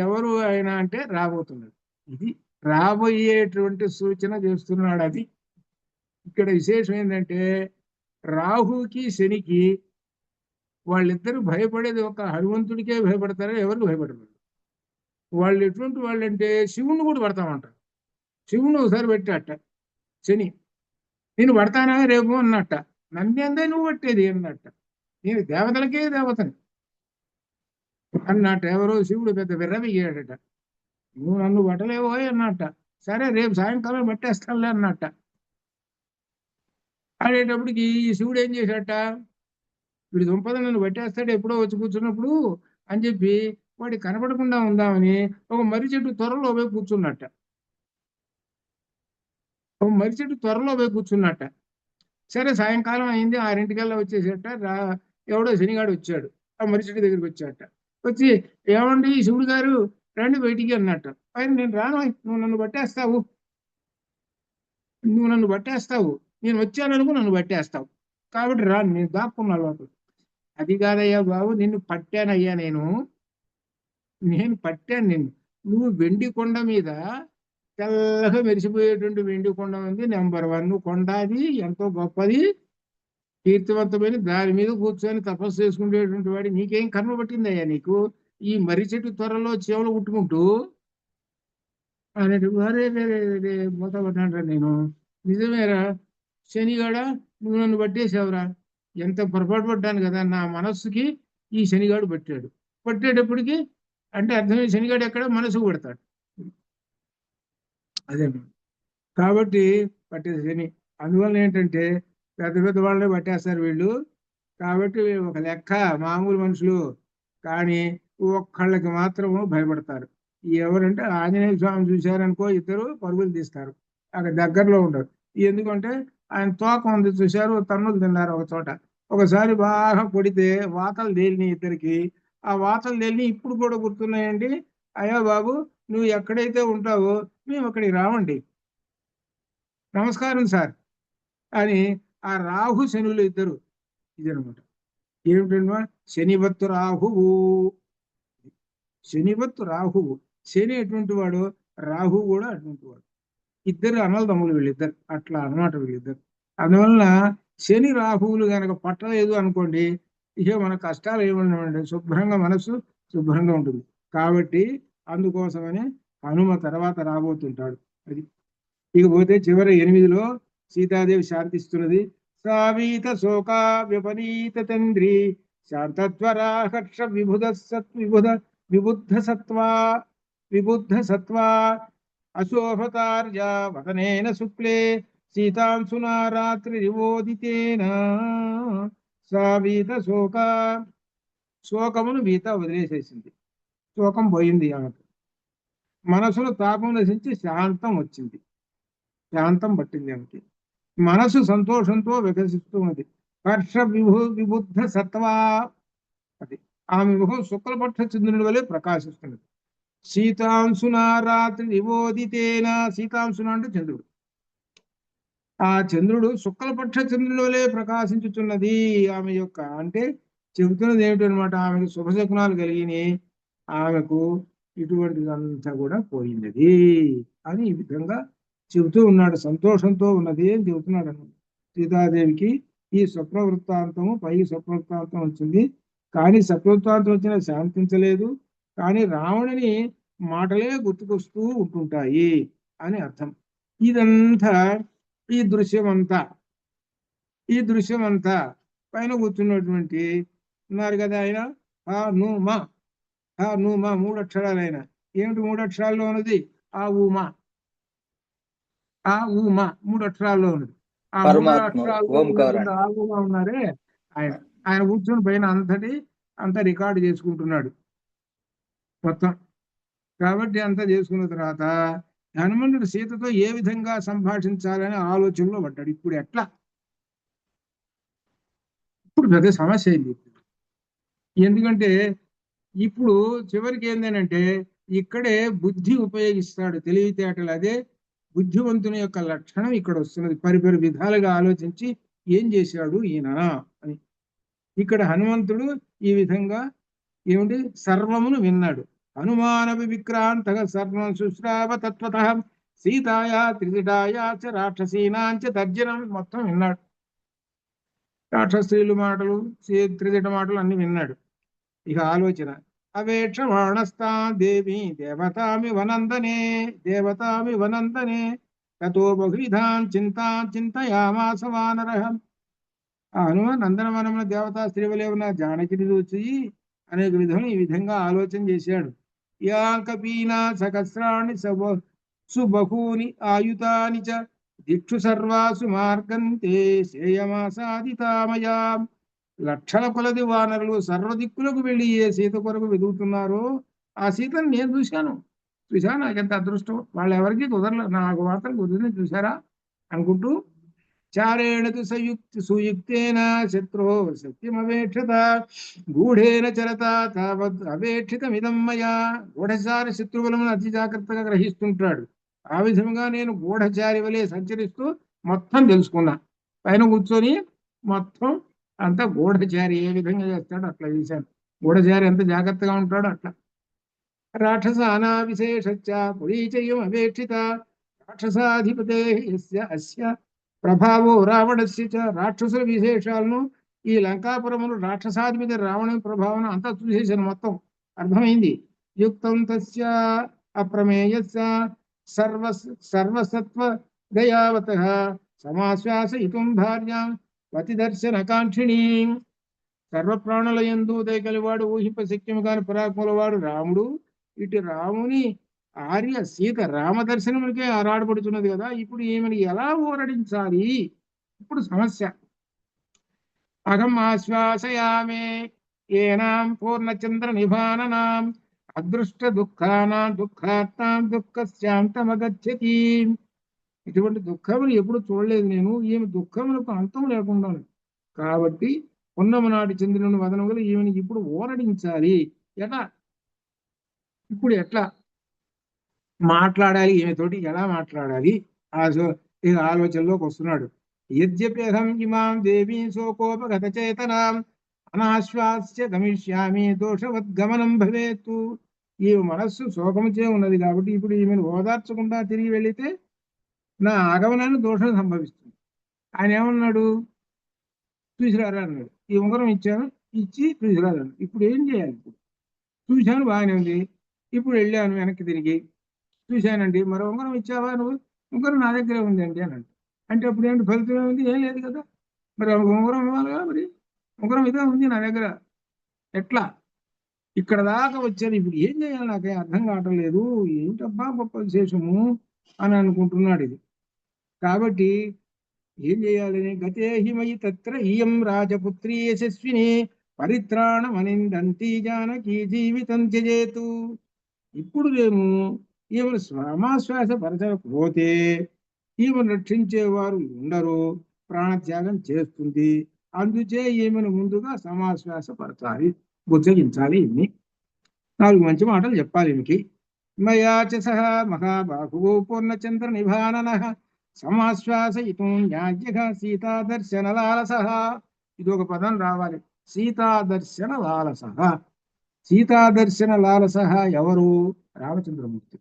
ఎవరు ఆయన అంటే రాబోతున్నాడు. ఇది రాబోయేటువంటి సూచన చేస్తున్నాడు. అది ఇక్కడ విశేషం ఏంటంటే రాహుకి శనికి వాళ్ళిద్దరూ భయపడేది ఒక హనుమంతుడికే భయపడతారో ఎవరికి భయపడరు. వాళ్ళు ఎటువంటి వాళ్ళు అంటే శివుణ్ణి కూడా పడతామంటారు. శివుణ్ణి ఒకసారి పెట్టాట శని, నేను పడతానా రేపు అన్నట్ట. నన్నేందే నువ్వు పట్టేది అన్నట్ట. నేను దేవతలకే దేవతని అన్నట్ట. ఎవరో శివుడు పెద్ద విర్రవీగాడట. నువ్వు నన్ను పట్టలేవో అన్నట్ట. సరే రేపు సాయంకాలం పట్టేస్తానులే అన్నట్ట. ఆడేటప్పటికి ఈ శివుడు ఏం చేశాట, వీడి దుంపద నన్ను పట్టేస్తాడు ఎప్పుడో వచ్చి కూర్చున్నప్పుడు అని చెప్పి వాడి కనపడకుండా ఉందామని ఒక మర్రి చెట్టు త్వరలో పోయి కూర్చున్నట్ట. ఒక మర్రి చెట్టు త్వరలో పోయి కూర్చున్నట్ట. సరే సాయంకాలం అయింది, 6:00కల్లా వచ్చేసేట. ఎవడో శనిగాడు వచ్చాడు, ఆ మర్రి చెట్టు దగ్గరికి వచ్చాట. వచ్చి ఏమండి శివుడు గారు రండి బయటికి అన్నట్ట. ఆయన నేను రాను, నువ్వు నన్ను పట్టేస్తావు, నేను వచ్చాననుకో నన్ను పట్టేస్తావు, కాబట్టి రాను, నేను దాక్కున్నా లోపల. అది కాదయ్యా బాబు, నిన్ను పట్టానయ్యా, నేను పట్టాను నిన్ను. నువ్వు వెండి కొండ మీద తెల్లగా మెరిసిపోయేటువంటి వెండి కొండ ఉంది, నెంబర్ 1 కొండ. అది ఎంతో గొప్పది, కీర్తివంతమైన. దాని మీద కూర్చొని తపస్సు చేసుకునేటువంటి వాడి నీకేం కర్మ పట్టిందయ్యా నీకు, ఈ మర్రి చెట్టు త్వరలో చెవులు కుట్టుకుంటూ అనేటి. అరే మూత పడ్డానరా నేను. నిజమేరా శనిగాడ, నువ్వు నన్ను పట్టేసావురా. ఎంత పొరపాటు పడ్డాను కదా, నా మనస్సుకి ఈ శనిగాడు పట్టాడు. పట్టేటప్పటికి అంటే అర్థమే, శనిగాడు ఎక్కడ మనసుకు పడతాడు. అదే కాబట్టి పట్టేది శని. అందువల్ల ఏంటంటే పెద్ద పెద్ద వాళ్ళే పట్టేస్తారు వీళ్ళు. కాబట్టి ఒక లెక్క మామూలు మనుషులు, కానీ ఒక్కళ్ళకి మాత్రము భయపడతారు. ఎవరంటే ఆంజనేయ స్వామి చూశారనుకో ఇద్దరు పరుగులు తీస్తారు, అక్కడ దగ్గరలో ఉండరు. ఎందుకంటే ఆయన తోక ఉంది చూశారు, తన్నులు తిన్నారు ఒక చోట. ఒకసారి బాగా కొడితే వాతలు తేలినాయి ఇద్దరికి. ఆ వాతలు తేలిని ఇప్పుడు కూడా గుర్తున్నాయండి. అయ్యా బాబు, నువ్వు ఎక్కడైతే ఉంటావో మేము అక్కడికి రావండి, నమస్కారం సార్ అని. ఆ రాహు శనులు ఇద్దరు ఇదనమాట. ఏమిటంటే శనివత్తు రాహువు, శనివత్తు రాహువు. శని ఎటువంటి వాడు, రాహు కూడా అటువంటి వాడు. ఇద్దరు అన్నదమ్ములు వీళ్ళిద్దరు, అట్లా అన్నమాట వీళ్ళిద్దరు. అందువలన శని రాహువులు గనక పట్టలేదు అనుకోండి, ఇక మన కష్టాలు ఏమన్నామండి, శుభ్రంగా మనసు శుభ్రంగా ఉంటుంది. కాబట్టి అందుకోసమని హనుమ తర్వాత రాబోతుంటాడు. అది ఇకపోతే చివరి 8లో సీతాదేవి శాంతిస్తున్నది. సావీత శోకా విపరీత తండ్రి శాంతత్వరా హర్ష విబుద్ధ సత్వా అశోభతార్య వదనేన శుక్లే సీతాంశునా రాత్రి రివోదితేన. సావీత శోక, శోకమును వీత వదిలేసేసింది, శోకం పోయింది ఆమెకు. మనసులో తాపం నశించి శాంతం వచ్చింది, శాంతం పట్టింది ఆమెకి. మనసు సంతోషంతో వికసిస్తూ ఉంది. హర్ష విబుద్ధ సత్వా, అది ఆమె ముఖం శుక్లపక్ష చంద్రుని వలె ప్రకాశిస్తున్నది. సీతాంశున రాత్రి నివోదితేన, సీతాంశున అంటే చంద్రుడు. ఆ చంద్రుడు శుక్లపక్ష చంద్రుని వలె ప్రకాశించుతున్నది ఆమె యొక్క, అంటే చెబుతున్నది ఏమిటనమాట, ఆమెకు శుభశకునాలు కలిగినాయి, ఆమెకు ఇటువంటిదంతా కూడా పోయినది అని ఈ విధంగా చెబుతూ ఉన్నాడు. సంతోషంతో ఉన్నది అని చెబుతున్నాడు అన్నమాట. సీతాదేవికి ఈ స్వప్న వృత్తాంతము, పై స్వప్న వృత్తాంతం వచ్చింది, కానీ స్వప్న వృత్తాంతం వచ్చినా శాంతించలేదు. కానీ రావణుని మాటలే గుర్తుకొస్తూ ఉంటుంటాయి అని అర్థం. ఇదంతా ఈ దృశ్యమంతా పైన కూర్చున్నటువంటి ఉన్నారు కదా ఆయన, హనుమ 3 అక్షరాలు ఆయన. ఏమిటి 3 అక్షరాల్లో ఉన్నది? ఆ ఊమ 3 అక్షరాల్లో ఉన్నది. ఆ 3 అక్షరాల్లో ఉన్నటువంటి ఆ ఊమ ఉన్నారే ఆయన. ఆయన కూర్చొని పైన అంతా రికార్డు చేసుకుంటున్నాడు మొత్తం. కాబట్టి అంతా చేసుకున్న తర్వాత హనుమంతుడు సీతతో ఏ విధంగా సంభాషించాలనే ఆలోచనలో పడ్డాడు. ఇప్పుడు పెద్ద సమస్య అయింది. ఎందుకంటే ఇప్పుడు చివరికి ఏంటంటే ఇక్కడే బుద్ధి ఉపయోగిస్తాడు, తెలివితేటలు. అదే బుద్ధివంతుని యొక్క లక్షణం ఇక్కడ వస్తున్నది. పరిపరి విధాలుగా ఆలోచించి ఏం చేశాడు ఈయన అని. ఇక్కడ హనుమంతుడు ఈ విధంగా ఏమిటి సర్వమును విన్నాడు. హనుమానవి విక్రాంతగా సర్వం శుశ్రావ తత్వత సీతాయా త్రిజటాయా చ రాక్షసీనాంచ తర్జనం మొత్తం విన్నాడు. రాక్షసీలు మాటలు, త్రిజట మాటలు అన్ని విన్నాడు. ఇక ఆలోచన, అవేక్షమాణస్తా దేవి దేవతామి వనందనే తతో బహువిధాం చింతయామాస వానరః. ఆ హనుమాన్ నందనవనమున దేవతా స్త్రీవలే ఉన్న జానకిని చూచి అనేక విధములు ఈ విధంగా ఆలోచన చేశాడు. యా కపీనా సహస్రాణి సుబహూని ఆయుతాని చ దిక్షు సర్వాసు మార్గంతే శ్రేయమాసాదితామయా. లక్షల కొలది వానరులు సర్వదిక్కులకు వెళ్ళి ఏ సీత కొరకు వెతుకుతున్నారో ఆ సీతను నేను చూశాను. నాకు ఎంత అదృష్టం, వాళ్ళు ఎవరికి కుదరలేదు, నాకు మాత్రం కుదిరింది చూసారా అనుకుంటూ చారేణతు సుయుక్తేన శత్రో సత్యమవేక్షత గూఢేన చరత తావద్ అవేక్షితమిదం మయా. గూఢచారి శత్రువులను అతి జాగ్రత్తగా గ్రహిస్తుంటాడు. ఆ విధంగా నేను గూఢచారి వలె సంచరిస్తూ మొత్తం తెలుసుకున్నా. పైన కూర్చొని మొత్తం అంతా గూఢచారి ఏ విధంగా చేస్తాడో అట్లా చేశాను. గూఢచారి ఎంత జాగ్రత్తగా ఉంటాడో అట్లా. రాక్షస అనావిశేషచ్చ పురీచయం అవేక్షిత రాక్షసాధిపతే అస్య ప్రభావో రావణస్య చ. రాక్షసుల విశేషాలను, ఈ లంకాపురములు రాక్షసాధిపతి రావణ ప్రభావం అంతా చూసేసాను, మొత్తం అర్థమైంది. యుక్తం తస్య అప్రమేయస్య సర్వసత్వ దయావత సమాశ్వాసయితుం భార్యాం పతిదర్శన కాంక్షిణీ. సర్వప్రాణుల యందు దయగలివాడు, ఊహింప శక్యము కాని పరాక్రముల వాడు రాముడు. ఇటు రాముని ఆర్య సీత రామదర్శనమునికే ఆరాడబడుతున్నది కదా. ఇప్పుడు ఈమెను ఎలా ఊరడించాలి? ఇప్పుడు సమస్య. అహం ఆశ్వాసయామే ఏనాం పూర్ణచంద్ర నిభాననాం అదృష్ట దుఃఖానాం దుఃఖాత్తాం దుఃఖశాంతమగచ్చతి. ఇటువంటి దుఃఖములు ఎప్పుడు చూడలేదు నేను. ఈమె దుఃఖములకు అంతం లేకుండా ఉంది. కాబట్టి పున్నమ నాటి చంద్రుని వదనములు ఈమెకి ఇప్పుడు ఓరడించాలి. ఎట్లా ఇప్పుడు ఎట్లా మాట్లాడాలి, ఈమెతోటి ఎలా మాట్లాడాలి, ఈ ఆలోచనలోకి వస్తున్నాడు. యద్యప్యహం ఇమాం దేవీ శోకోపగత చేతనాం అనాశ్వాస్య గమిష్యామి దోషవద్గమనం భవేత్తు. ఈ మనస్సు శోకముచే ఉన్నది కాబట్టి ఇప్పుడు ఈమెను ఓదార్చకుండా తిరిగి వెళితే నా ఆగమనాన్ని దోషం సంభవిస్తుంది. ఆయన ఏమన్నాడు, చూసిరారా అన్నాడు. ఈ ఉంగరం ఇచ్చాను, ఇచ్చి చూసిరారు అన్నాడు. ఇప్పుడు ఏం చేయాలి? ఇప్పుడు చూశాను, బాగానే ఉంది. ఇప్పుడు వెళ్ళాను వెనక్కి తిరిగి, చూశానండి, మరో ఉంగరం ఇచ్చావా నువ్వు? ఉంగరం నా దగ్గరే ఉంది అండి అన్నాడు. అంటే అప్పుడు ఏంటి ఫలితం ఏముంది? ఏం లేదు కదా. మరి ఉంగరం ఇవ్వాలిగా, మరి ఉంగరం ఇదే ఉంది నా దగ్గర. ఎట్లా ఇక్కడ దాకా వచ్చాను, ఇప్పుడు ఏం చేయాలి నాకే అర్థం కావటం లేదు, ఏంటబ్బా గొప్ప విశేషము అని అనుకుంటున్నాడు. ఇది కాబట్టి ఏం చేయాలని, గతే హిమయి తత్ర ఇయం రాజపుత్రీ యశస్విని పరిత్రాణమనిందంతి జానకి జీవితం త్యజేతు. ఇప్పుడు నేను ఈమెను సమాశ్వాస పరచకపోతే ఈమెను రక్షించేవారు ఉండరు, ప్రాణత్యాగం చేస్తుంది. అందుచే ఈమెను ముందుగా సమాశ్వాస పరచాలి, బుజ్జగించాలి. ఇన్ని 4 మంచి మాటలు చెప్పాలి ఈమెకి. మయాచ సహ మహాబాహువు పూర్ణచంద్ర నిభానన సమాశ్వాసయితుం యాజ్ఞ సీతాదర్శన లాలస. ఇది ఒక పదం రావాలి, సీతాదర్శన లాలస. సీతాదర్శన లాలస ఎవరు? రామచంద్రమూర్తి.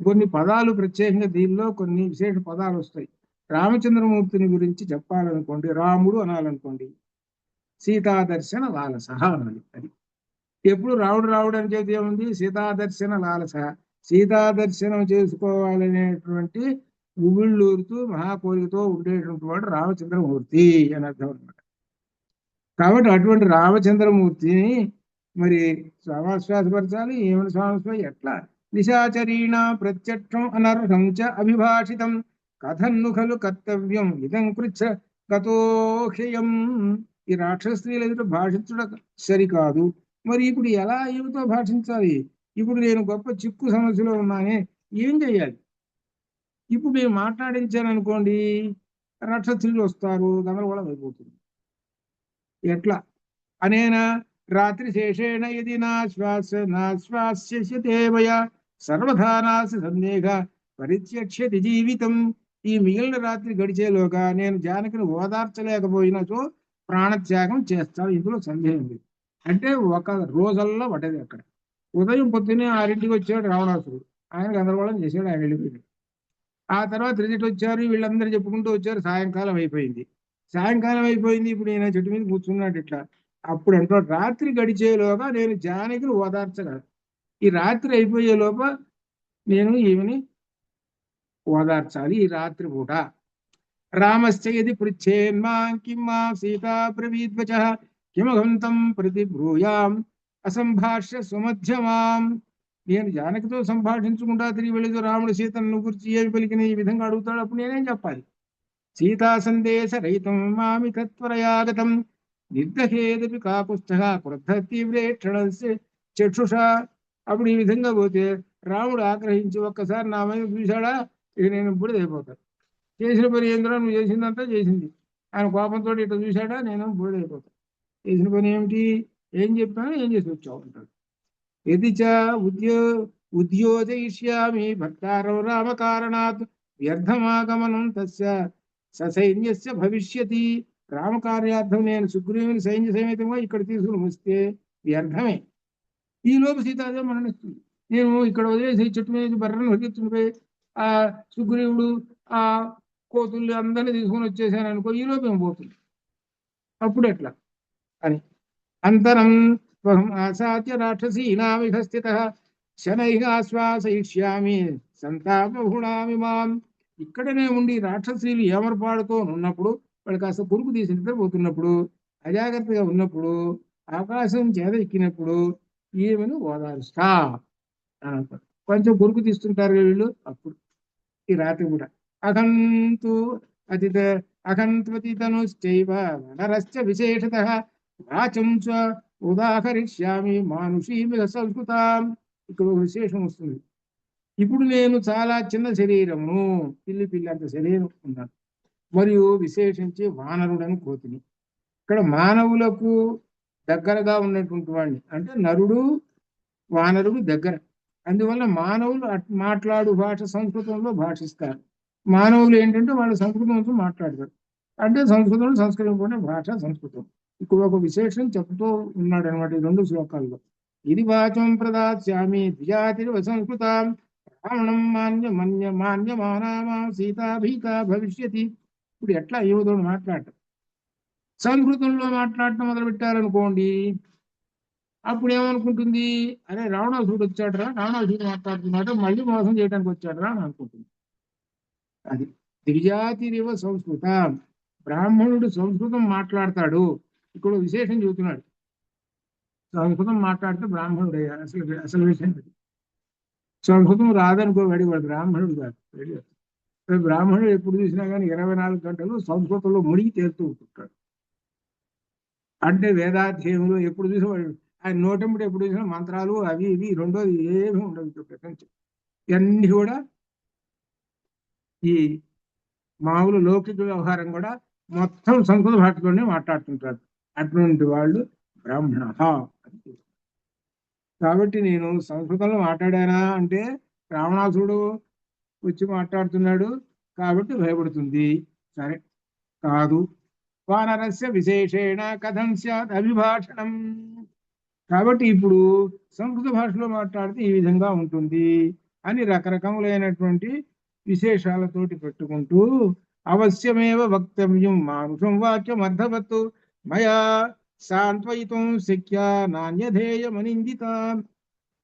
కొన్ని పదాలు ప్రత్యేకంగా దీనిలో కొన్ని విశేష పదాలు వస్తాయి. రామచంద్రమూర్తిని గురించి చెప్పాలనుకోండి, రాముడు అనాలనుకోండి, సీతాదర్శన లాలస అనాలి. అది ఎప్పుడు రావుడు రావుడు అని చెప్పి ఏముంది, సీతాదర్శన లాలస. సీతాదర్శనం చేసుకోవాలనేటువంటి ఉగుళ్ళూరుతూ మహాకోరికతో ఉండేటువంటి వాడు రామచంద్రమూర్తి అని అర్థం అనమాట. కాబట్టి అటువంటి రామచంద్రమూర్తిని మరి సమాశ్వాసపరచాలి. ఏమని సమాశ్వాస? ఎట్లా? నిశాచరీణ ప్రత్యక్షం అనర్హం చ అభిభాషితం కథన్ను ఖలు కర్తవ్యం ఇదం కృచ్ఛ గతోహ్యయం. ఈ రాక్షస స్త్రీలు ఎదుట భాషించడం సరికాదు. మరి ఇప్పుడు ఎలా ఏమితో భాషించాలి? ఇప్పుడు నేను గొప్ప చిక్కు సమస్యలో ఉన్నానే, ఏం చేయాలి? ఇప్పుడు నేను మాట్లాడించాను అనుకోండి, రాక్షసులు వస్తారు, గందరగోళం అయిపోతుంది. ఎట్లా అనేన రాత్రి శేషేణ యది నాశ్వాస్యతే మయా సర్వధా నాస్తి సందేహ పరిత్యక్ష్యతి జీవితం. ఈ మిగిలిన రాత్రి గడిచేలోగా నేను జానకిని ఓదార్చలేకపోయినచో ప్రాణత్యాగం చేస్తాను, ఇందులో సందేహం లేదు. అంటే ఒక రోజుల్లో పడ్డది. అక్కడ ఉదయం పొద్దున్నే 6ంటికి వచ్చాడు రావణాసురుడు, ఆయన గందరగోళం చేశాడు, ఆయన వెళ్ళిపోయాడు. ఆ తర్వాత రిజల్ట్ వచ్చారు, వీళ్ళందరూ చెప్పుకుంటూ వచ్చారు, సాయంకాలం అయిపోయింది. ఇప్పుడు ఈయన చెట్టు మీద కూర్చున్నాడు ఇట్లా. అప్పుడు అంటూ రాత్రి గడిచేలోగా నేను జానకిని ఓదార్చగలను, ఈ రాత్రి అయిపోయే లోప నేను ఈమెని ఓదార్చాలి ఈ రాత్రి పూట. రామశ్చ యది పృచ్ఛేన్మాం కిం మా సీతా బ్రవీద్వచః కిమహం తం ప్రతిబ్రూయాం అసంభాష్య సుమధ్యమాం. నేను జానకితో సంభాషించకుండా తిరిగి వెళ్ళదు రాముడు సీతను గురించి ఏమి పలికిన ఈ విధంగా అడుగుతాడు. అప్పుడు నేనేం చెప్పాలి? సీతా సందేశ రహితం మామి తత్వరయాగతం నిర్దహేదపి కాకుస్థ క్రుద్ధ తీవ్రేక్షణస్య చక్షుషా. అప్పుడు ఈ విధంగా పోతే రాముడు ఆగ్రహించి ఒక్కసారి నా మీద చూశాడా, ఇక నేను ఇప్పుడు అయిపోతాను. చేసిన పని ఏంద్రా, నువ్వు చేసిందంతా చేసింది. ఆయన కోపంతో ఇట్లా చూశాడా, నేను బూడిదైపోతాను. చేసిన పని ఏమిటి, ఏం చెప్పాను, ఏం చేసి వచ్చావు అంటాడు. యది చ ఉద్యోజయిష్యామి భర్తారో రామకారణాత్ వ్యర్థమాగమనం తస్య ససైన్యస్య భవిష్యతి. రామకార్యార్థం నేను సుగ్రీవుని సైన్య సమేతంగా ఇక్కడ తీసుకుని వస్తే వ్యర్థమే. ఈ లోపు సీతాదేవి మరణిస్తుంది. నేను ఇక్కడ వదిలేసి చెట్టు మీద బర్రను వదిలించుకుపోయి ఆ సుగ్రీవుడు ఆ కోతుల్ని అందరినీ తీసుకొని వచ్చేసాను అనుకో, ఈ లోపు ఏం పోతుంది. అప్పుడు ఎట్లా అని అంతరం ఆసాద్య రాక్షసీనామిహ స్థితః శనైః ఆశ్వాసయిష్యామి సంతాపహుణామి మాం. ఇక్కడనే ఉండి రాక్షసులు ఏమరపాడుతూ ఉన్నప్పుడు, వాళ్ళు కాస్త కురుకు తీసి నిద్రపోతున్నప్పుడు, అజాగ్రత్తగా ఉన్నప్పుడు, ఆకాశం చేద ఎక్కినప్పుడు ఈమెను ఓదారుస్తా అని అంటారు. కొంచెం కురుకు తీస్తుంటారు వీళ్ళు. అప్పుడు ఈ రాత్రి కూడా అహంతు అతిథ అకంత్వతి తనుశ్చైవ వనరశ్చ విశేషతః వాచం చ ఉదాహరిష్యామి మానుషీమివ సంస్కృతాం. ఇక్కడ విశేషం వస్తుంది. ఇప్పుడు నేను చాలా చిన్న శరీరము, పిల్లి అంత శరీరం ఉన్నాను, మరియు విశేషించి వానరుడని కోతిని. ఇక్కడ మానవులకు దగ్గరగా ఉన్నటువంటి వాడిని, అంటే నరుడు వానరుడు దగ్గర. అందువల్ల మానవులు మాట్లాడు భాష సంస్కృతంలో భాషిస్తారు. మానవులు ఏంటంటే వాళ్ళు సంస్కృతంతో మాట్లాడతారు, అంటే సంస్కృతంలో సంస్కరించుకునే భాష సంస్కృతం. ఇక్కడ ఒక విశేషం చెప్తూ ఉన్నాడు అనమాట ఈ 2 శ్లోకాల్లో. ఇది వాచం ప్రదాస్యామి ద్విజాతిరివ సంస్కృతం రావణం మాన్యమానామా సీతాభీత భవిష్యతి. ఇప్పుడు ఎట్లా యువతుడు మాట్లాడటం, సంస్కృతంలో మాట్లాడటం మొదలు పెట్టారనుకోండి, అప్పుడు ఏమనుకుంటుంది, అరే రావణాసురుడు వచ్చాడరా, రావణాసురుడు మాట్లాడుతున్నాడు, మళ్ళీ మోసం చేయడానికి వచ్చాడరా అని అనుకుంటుంది. అది ద్విజాతిరివ సంస్కృత, బ్రాహ్మణుడు సంస్కృతం మాట్లాడతాడు. ఇక్కడ విశేషం చెబుతున్నాడు, సంస్కృతం మాట్లాడితే బ్రాహ్మణుడు అయ్యాడు. అసలు విషయం అది. సంస్కృతం రాదనుకో వాడు బ్రాహ్మణుడు కాదు. బ్రాహ్మణుడు ఎప్పుడు చూసినా కానీ 24 గంటలు సంస్కృతంలో మునిగి తేలుతూ ఉంటుంటాడు. అంటే వేదాధ్యయంలో ఎప్పుడు చూసినా వాడు ఆయన నోటంబడి ఎప్పుడు చూసినా మంత్రాలు అవి ఇవి, రెండోది ఏమీ ఉండదు ప్రపంచం. ఇవన్నీ కూడా ఈ మామూలు లౌకిక వ్యవహారం కూడా మొత్తం సంస్కృత భాషలోనే మాట్లాడుతుంటారు. అటువంటి వాళ్ళు బ్రాహ్మణ. కాబట్టి నేను సంస్కృతంలో మాట్లాడానా అంటే రావణాసురుడు వచ్చి మాట్లాడుతున్నాడు కాబట్టి భయపడుతుంది. సరే కాదు, వానరస్య విశేషేణ కథం స్యాత్ అభిభాషణం. కాబట్టి ఇప్పుడు సంస్కృత భాషలో మాట్లాడితే ఈ విధంగా ఉంటుంది అని రకరకములైనటువంటి విశేషాలతోటి పెట్టుకుంటూ అవశ్యమేవ వక్తవ్యం మానుషం వాక్యం అర్థవత్తు మయా సాంత్వయితం శక్య నాణ్యధేయమనిందిత.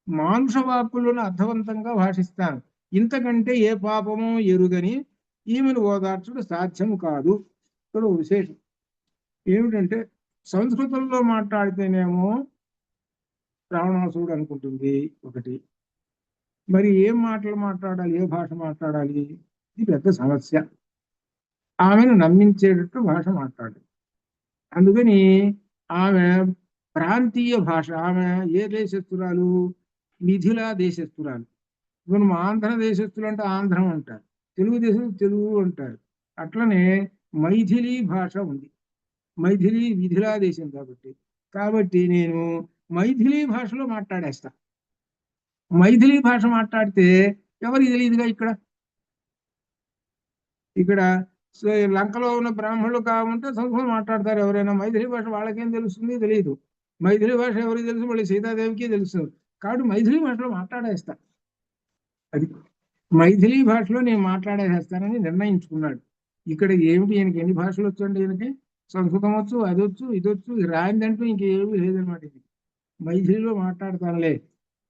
మానుష వాక్కులను అర్థవంతంగా భాషిస్తాను, ఇంతకంటే ఏ పాపమో ఎరుగని ఈమెను ఓదార్చుడు సాధ్యం కాదు. ఇక్కడ విశేషం ఏమిటంటే సంస్కృతంలో మాట్లాడితేనేమో రావణాసురుడు అనుకుంటుంది ఒకటి, మరి ఏం మాటలు మాట్లాడాలి, ఏ భాష మాట్లాడాలి, ఇది పెద్ద సమస్య. ఆమెను నమ్మించేటట్టు భాష మాట్లాడాలి. అందుకని ఆమె ప్రాంతీయ భాష, ఆమె ఏ దేశస్తురాలు, మిథిలా దేశస్తురాలు. ఇప్పుడు ఆంధ్ర దేశస్తులు అంటే ఆంధ్రం అంటారు, తెలుగుదేశం తెలుగు అంటారు. అట్లనే మైథిలీ భాష ఉంది, మైథిలీ మిథిలా దేశం కాబట్టి నేను మైథిలీ భాషలో మాట్లాడేస్తా. మైథిలీ భాష మాట్లాడితే ఎవరికి తెలియదుగా. ఇక్కడ లంకలో ఉన్న బ్రాహ్మణులు కావాలంటే సంస్కృతం మాట్లాడతారు ఎవరైనా, మైథిలీ భాష వాళ్ళకేం తెలుస్తుంది, తెలియదు. మైథిలీ భాష ఎవరికి తెలుసు, మళ్ళీ సీతాదేవికి తెలుసు. కాబట్టి మైథిలీ భాషలో మాట్లాడేస్తా. అది మైథిలీ భాషలో నేను మాట్లాడేస్తానని నిర్ణయించుకున్నాడు. ఇక్కడ ఏమిటి, ఈయనకి ఎన్ని భాషలు వచ్చండి, ఈయనకి సంస్కృతం వచ్చు, అది వచ్చు, ఇది వచ్చు, రాయిందంటూ ఇంకేమీ లేదనమాట. ఇది మైథిలిలో మాట్లాడతానులే.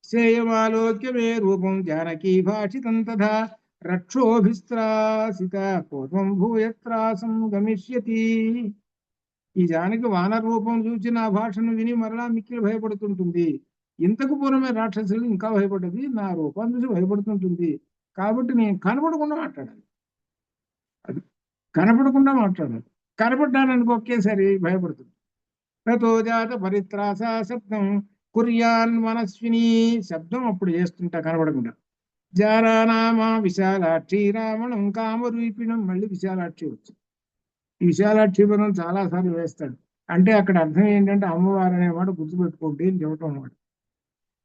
శ్రేయమాలోక్య మే రూపం జానకీ భాషితం తథా రక్షోభిస్త్రాసిత పూర్వం భూయత్రాసం గమిష్యతి. ఈ జానకి వానర రూపం చూసి నా భాషను విని మరలా మిక్కిలి భయపడుతుంటుంది. ఇంతకు పూర్వమే రాక్షసులు ఇంకా భయపడ్డది, నా రూపాన్ని చూసి భయపడుతుంటుంది. కాబట్టి నేను కనపడకుండా మాట్లాడాలి. అది కనపడకుండా మాట్లాడాలి. కనపడ్డాననుకో ఒకేసారి భయపడుతుంది. తతో జాత పరిత్రాస శబ్దం కుర్యాన్ మనస్విని. శబ్దం అప్పుడు చేస్తుంటా కనపడకుండా. జారానామా విశాలాక్షి రావణం కామరూపిణం. మళ్ళీ విశాలాక్షి వచ్చు. ఈ విశాలాక్షి పదం చాలా సార్లు వేస్తాడు. అంటే అక్కడ అర్థం ఏంటంటే అమ్మవారు అనేమాట గుర్తుపెట్టుకోండి అని చెప్పటం అన్నమాట.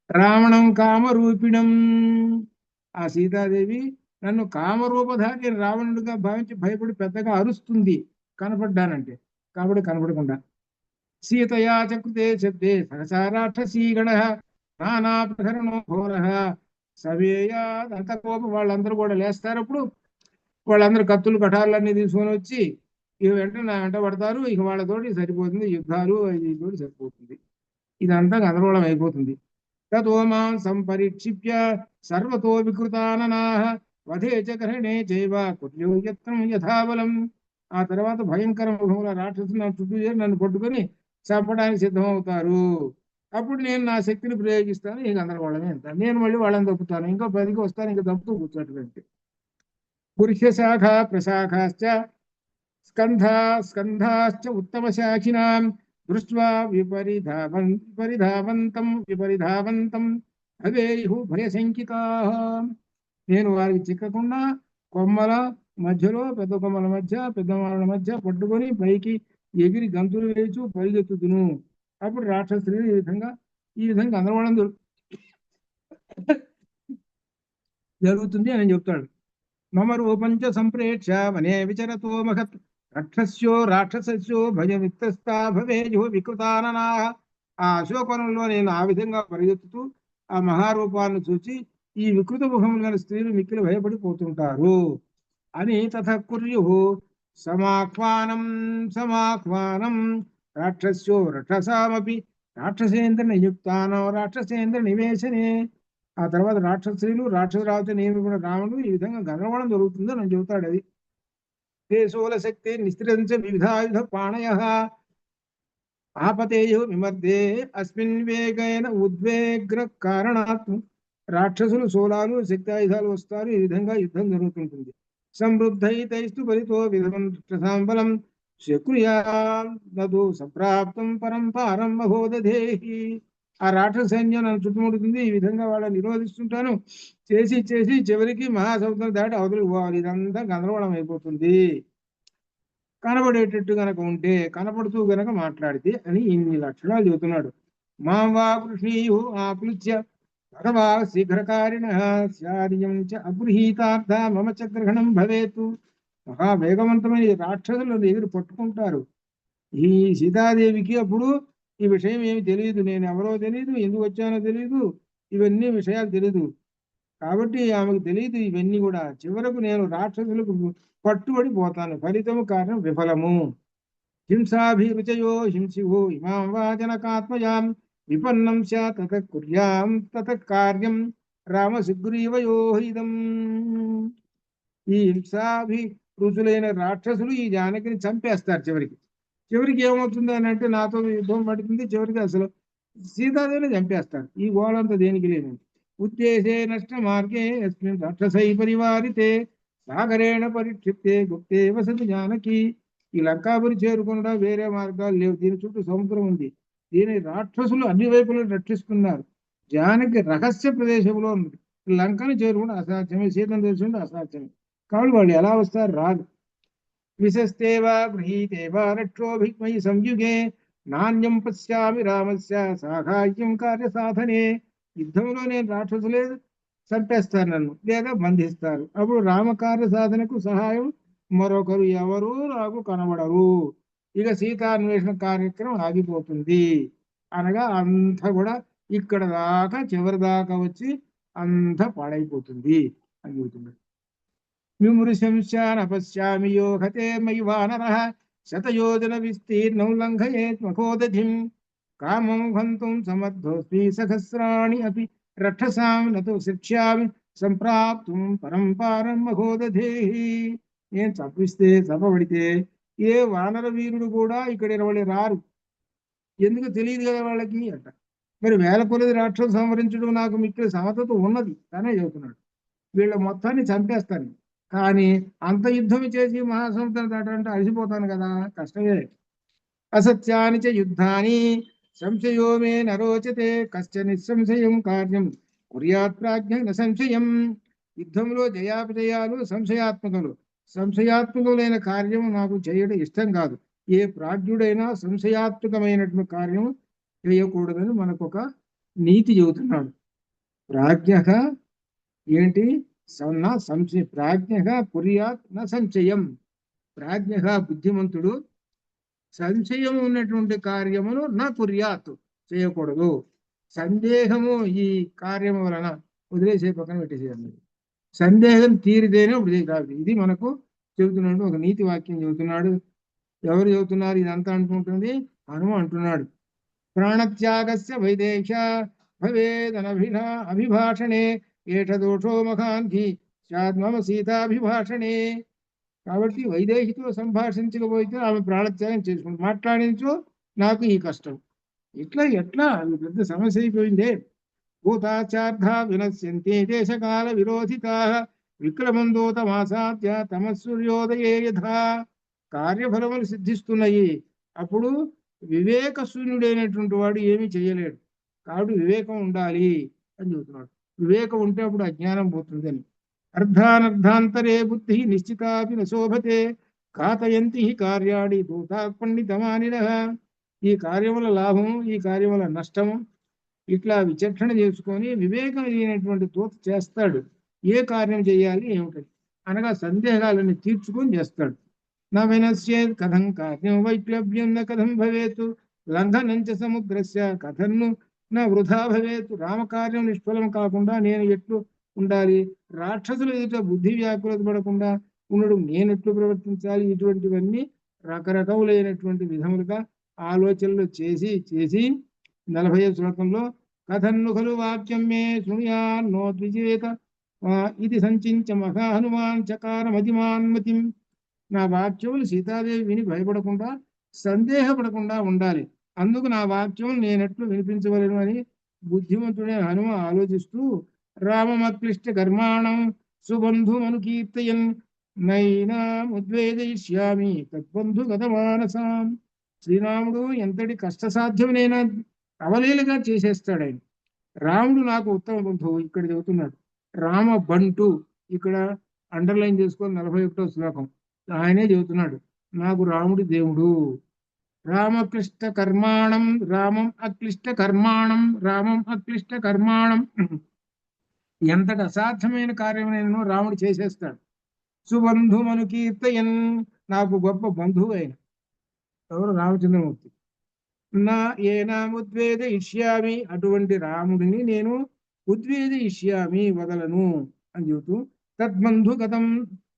రావణం కామరూపిణం. ఆ సీతాదేవి నన్ను కామరూపధారి రావణుడిగా భావించి భయపడి పెద్దగా అరుస్తుంది కనపడ్డానంటే. కాబట్టి కనపడకుండా. సీతయా చకృతే శబ్దే సహసా రాక్షసీగణ నానా ప్రహరణో ఘోర సవేయాదంత కోపం. వాళ్ళందరూ కూడా లేస్తారు. అప్పుడు వాళ్ళందరూ కత్తులు కఠారులన్నీ తీసుకొని వచ్చి ఇక వెంటనే నా వెంట పడతారు. ఇక వాళ్ళతోటి సరిపోతుంది, యుద్ధాలు తోటి సరిపోతుంది. ఇదంతా గందరగోళం అయిపోతుంది. తతో మాం సంపరిక్షిప్య సర్వతో వికృతాననాః వధే చ గ్రహణే చైవ కుల్యో యత్నం యథాబలం. ఆ తర్వాత భయంకర ముఖముల రాక్షసులు నా చుట్టూ చేరి నన్ను పట్టుకొని చంపడానికి సిద్ధమవుతారు. అప్పుడు నేను నా శక్తిని ప్రయోగిస్తాను. ఇక గందరగోళమే ఎంత. నేను మళ్ళీ వాళ్ళని తప్పుతాను, ఇంకా 10కి వస్తాను, ఇంకా తప్పుతూ కూర్చోటువంటి. పురుష శాఖ ప్రశాఖాశ్చ స్కంధాశ్చ ఉత్తమశాఖినాం దృష్ట్వా విపరిధావంతం భవేయుః భయశంకితాః. నేను వారికి చిక్కకుండా కొమ్మల మధ్యలో పెద్ద కొమ్మల మధ్య పెద్ద కొమ్మల మధ్య పట్టుకొని పైకి ఎగిరి గంతులు వేయచు పరిగెత్తుదును. అప్పుడు రాక్షసులు ఈ విధంగా గందరగోళం జరుగుతుంది అని చెప్తాడు. మమ రూపంచ సంప్రేక్ష వనే విచరతో మహత్ రాక్షసస్యో భయవిత్తస్తా భవేయో వికృతాననా. ఆ అశోకవనంలో నేను ఆ విధంగా పరిగెత్తుతూ ఆ మహారూపాలను చూచి ఈ వికృత ముఖములు గల స్త్రీలు మిక్కిలి భయపడిపోతుంటారు అని తథకుర్యు సమాహ్వానం రాక్షస్యో రక్షసామపి రాక్షసేంద్ర నియుక్తానో రాక్షసేంద్ర నివేశనే. ఆ తర్వాత రాక్షసులు రాక్షసరావుతో నియమించిన రాముడు ఈ విధంగా గందరగోళం జరుగుతుందని అని చెబుతాడు. అది శూల శక్తి నిస్త్రించ వివిధాయుధ పాణయ ఆపతేయో విమర్దే అస్మిన్ వేగైన ఉద్వేగ్ర కారణాత్. రాక్షసులు శూలాలు శక్తి ఆయుధాలు వస్తారు. ఈ విధంగా యుద్ధం జరుగుతుంటుంది. సమృద్ధైతైస్తు పరితో విధం శకుర్యాదు సంప్రాప్తం పరంపారం మహోదధేహి. ఆ రాక్షస సైన్యం నన్ను చుట్టుముడుతుంది. ఈ విధంగా వాళ్ళని నిరోధిస్తుంటాను. చేసి చేసి చివరికి మహాసముద్రం దాటి అవతలికి పోవాలి. ఇదంతా గందరగోళం అయిపోతుంది. కనబడేటట్టు గనక ఉంటే, కనపడుతూ గనక మాట్లాడితే అని ఇన్ని లక్షణాలు చెబుతున్నాడు. మాం వా కృష్ణీయు ఆపుల్య భగవా శీఘ్రకారిణ శార్యం చ అగృహీతార్థ మమ చ గ్రహణం భవేతు. మహావేగవంతమైన రాక్షసులు ఎదురు పట్టుకుంటారు. ఈ సీతాదేవికి అప్పుడు ఈ విషయం ఏమి తెలియదు. నేను ఎవరో తెలియదు, ఎందుకు వచ్చానో తెలియదు, ఇవన్నీ విషయాలు తెలియదు. కాబట్టి ఆమెకు తెలియదు ఇవన్నీ కూడా. చివరకు నేను రాక్షసులకు పట్టుబడి పోతాను. ఫలితము కారణం విఫలము. హింసాభిరుచయో హింసివో ఇమాం వాజనకాత్మయాం విపన్నం తత కుర్యాం తత కార్యం రామ సుగ్రీవయోహిదం. ఈ హింసాభిరుచులైన రాక్షసులు ఈ జానకిని చంపేస్తారు. చివరికి ఏమవుతుంది అని అంటే, నాతో యుద్ధం పడుతుంది. చివరికి అసలు సీతాదేవిని చంపేస్తారు. ఈ గోళంతా దేనికి లేదండి. ఉద్దేశే నష్ట మార్గే యస్మిన్ రాక్షసై పరివారితే సాగరేణ పరిక్షిప్తే గుప్తే వసతి జానకి. ఈ లంకాపురి చేరుకుండా వేరే మార్గాలు లేవు. దీని చుట్టూ సముద్రం ఉంది. దీని రాక్షసులు అన్ని వైపులను రక్షిస్తున్నారు. జానకి రహస్య ప్రదేశంలో ఉంది. లంకను చేరుకుంటే అసాధ్యమే, సీతను తెలుసుకుంటే అసాధ్యమే. కాబట్టి వాళ్ళు ఎలా వస్తారు? రాదు. విశస్తేవా గృహీతేవా రక్షోభిమయి సంయుగే నాణ్యం పశ్యామి రామస్య సాహాయ్యం కార్య సాధనే. యుద్ధంలో నేను రాక్షసులే చంపేస్తారు నన్ను, లేదా బంధిస్తారు. అప్పుడు రామకార్య సాధనకు సహాయం మరొకరు ఎవరు నాకు కనబడరు. ఇక సీతాన్వేషణ కార్యక్రమం ఆగిపోతుంది. అనగా అంత కూడా ఇక్కడ దాకా చివరి దాకా వచ్చి అంత పాడైపోతుంది అని చెబుతున్నాడు. విమృశంశానపశ్యామి యో హతే మయి వానరః శతయోజన విస్తీర్ణం లంఘయేత్ మఖోదధిం కామం హంతుం సమర్థోస్మి సహస్రాణి అపి రక్షసాం నతు శిక్ష్యామి సంప్రాప్తుం పరంపారం మఖోదధేహి. నేను చంపబడితే ఏ వానర వీరుడు కూడా ఇక్కడ నిలబడి రారు. ఎందుకు తెలియదు కదా వాళ్ళకి అంట. మరి వేల కొలది రాక్షసు సంహరించడం నాకు మిక్కిలి సమర్థత ఉన్నది తనే చెబుతున్నాడు. వీళ్ళ మొత్తాన్ని చంపేస్తాను. కానీ అంత యుద్ధం చేసి మహాసముద్రం దాటంటే అలసిపోతాను కదా, కష్టమే. అసత్యాని చ యుద్ధాని సంశయో మే నరోచతే కశ్చ నిస్సంశయం కార్యం కుర్యాత్ ప్రాజ్ఞ న సంశయం. యుద్ధంలో జయాపజయాలు సంశయాత్మకములైన కార్యము నాకు చేయడం ఇష్టం కాదు. ఏ ప్రాజ్ఞుడైనా సంశయాత్మకమైనటువంటి కార్యం చేయకూడదని మనకొక నీతి చెబుతున్నాడు. ప్రాజ్ఞ ఏంటి? ప్రాజ్ఞ కుర్యాత్ న సంశయం. ప్రాజ్ఞ బుద్ధిమంతుడు సంశయం ఉన్నటువంటి కార్యమును నా కుర్యాత్ చేయకూడదు. సందేహము ఈ కార్యము వలన వదిలేసే, పక్కన పెట్టేసేయాలి. సందేహం తీరితేనే ఇప్పుడు కాదు. ఇది మనకు చెబుతున్నాడు, ఒక నీతి వాక్యం చెబుతున్నాడు. ఎవరు చెబుతున్నారు ఇదంతా అంటుంటుంది? హనుమ అంటున్నాడు. ప్రాణత్యాగస్య వైదేశ భవేదనభిభాషణే ఏష దోషో మఖాంధి మమ సీతాభిభాషణే. కాబట్టి వైదేహితో సంభాషించకపోతే ఆమె ప్రాణత్యాగం చేసుకుంటుంది. మాట్లాడించో నాకు ఈ కష్టం. ఎట్లా అది పెద్ద సమస్య అయిపోయిందే. భూతాచార్థా వినశ్యంతి దేశకాల విరోధితా విక్రమందోతమాసాద్య తమసూర్యోదయే యథా. కార్యఫలములు సిద్ధిస్తున్నాయి. అప్పుడు వివేక శూన్యుడైనటువంటి వాడు ఏమీ చేయలేడు. కాబట్టి వివేకం ఉండాలి అని చెబుతున్నాడు. వివేకం ఉంటే అప్పుడు అజ్ఞానం పోతుందని. అర్ధానర్ధాంతరే బుద్ధి నిశ్చితాపి నశోభతే ఘాతయంతి కార్యాణి దూతా పండితమానినః. ఈ కార్యముల లాభం, ఈ కార్యముల నష్టము ఇట్లా విచక్షణ చేసుకొని వివేకం లేనటువంటి దూత చేస్తాడు. ఏ కార్యం చేయాలి ఏమిటని అనగా సందేహాలను తీర్చుకొని చేస్తాడు. నా వినశ్యేత్ కథం కార్యం వైక్లభ్యం న కథం భవేతు లంఘనంచ సముద్రస్య కథన్ను నా వృధా భవేతు. రామకార్యం నిష్ఫలం కాకుండా నేను ఎట్లు ఉండాలి, రాక్షసులు ఎదుట బుద్ధి వ్యాకులత పడకుండా ఉండడం నేనెట్లు ప్రవర్తించాలి, ఇటువంటివన్నీ రకరకములైనటువంటి విధములుగా ఆలోచనలు చేసి చేసి 40వ శ్లోకంలో కథన్ను ఖలు వాక్యం మే శృణుయాన్నో ద్విజేత ఇది సంచించ మహా హనుమాన్ చకార మతిమాన్మతిం. నా వాక్యములు సీతాదేవి విని భయపడకుండా సందేహపడకుండా ఉండాలి. అందుకు నా వాక్యములు నేనెట్లు వినిపించవలను అని బుద్ధిమంతుడే హనుమ ఆలోచిస్తూ రామమక్లిష్ట కర్మాణం సుబంధుమను కీర్తయన్ నైనాముద్వేదయిష్యామి తద్బంధు గతమానసాం. శ్రీరాముడు ఎంతటి కష్టసాధ్యమునైనా అవలీలగా చేసేస్తాడు ఆయన. రాముడు నాకు ఉత్తమ బంధువు ఇక్కడ చెబుతున్నాడు. రామ బంటు ఇక్కడ అండర్లైన్ చేసుకొని 41వ శ్లోకం ఆయనే చెబుతున్నాడు. నాకు రాముడి దేవుడు. రామక్లిష్ట కర్మాణం రామం అక్లిష్ట కర్మాణం రామం అక్లిష్ట కర్మాణం. ఎంతటి అసాధ్యమైన కార్యమైనా రాముడు చేసేస్తాడు. సుబంధుమను కీర్తయన్, నాకు గొప్ప బంధువు అయిన ఎవరు రామచంద్రమూర్తి. నా ఏనాముద్వేద ఇష్యామి, అటువంటి రాముడిని నేను ఉద్వేద ఇష్యామి వదలను అని చెబుతూ తద్బంధు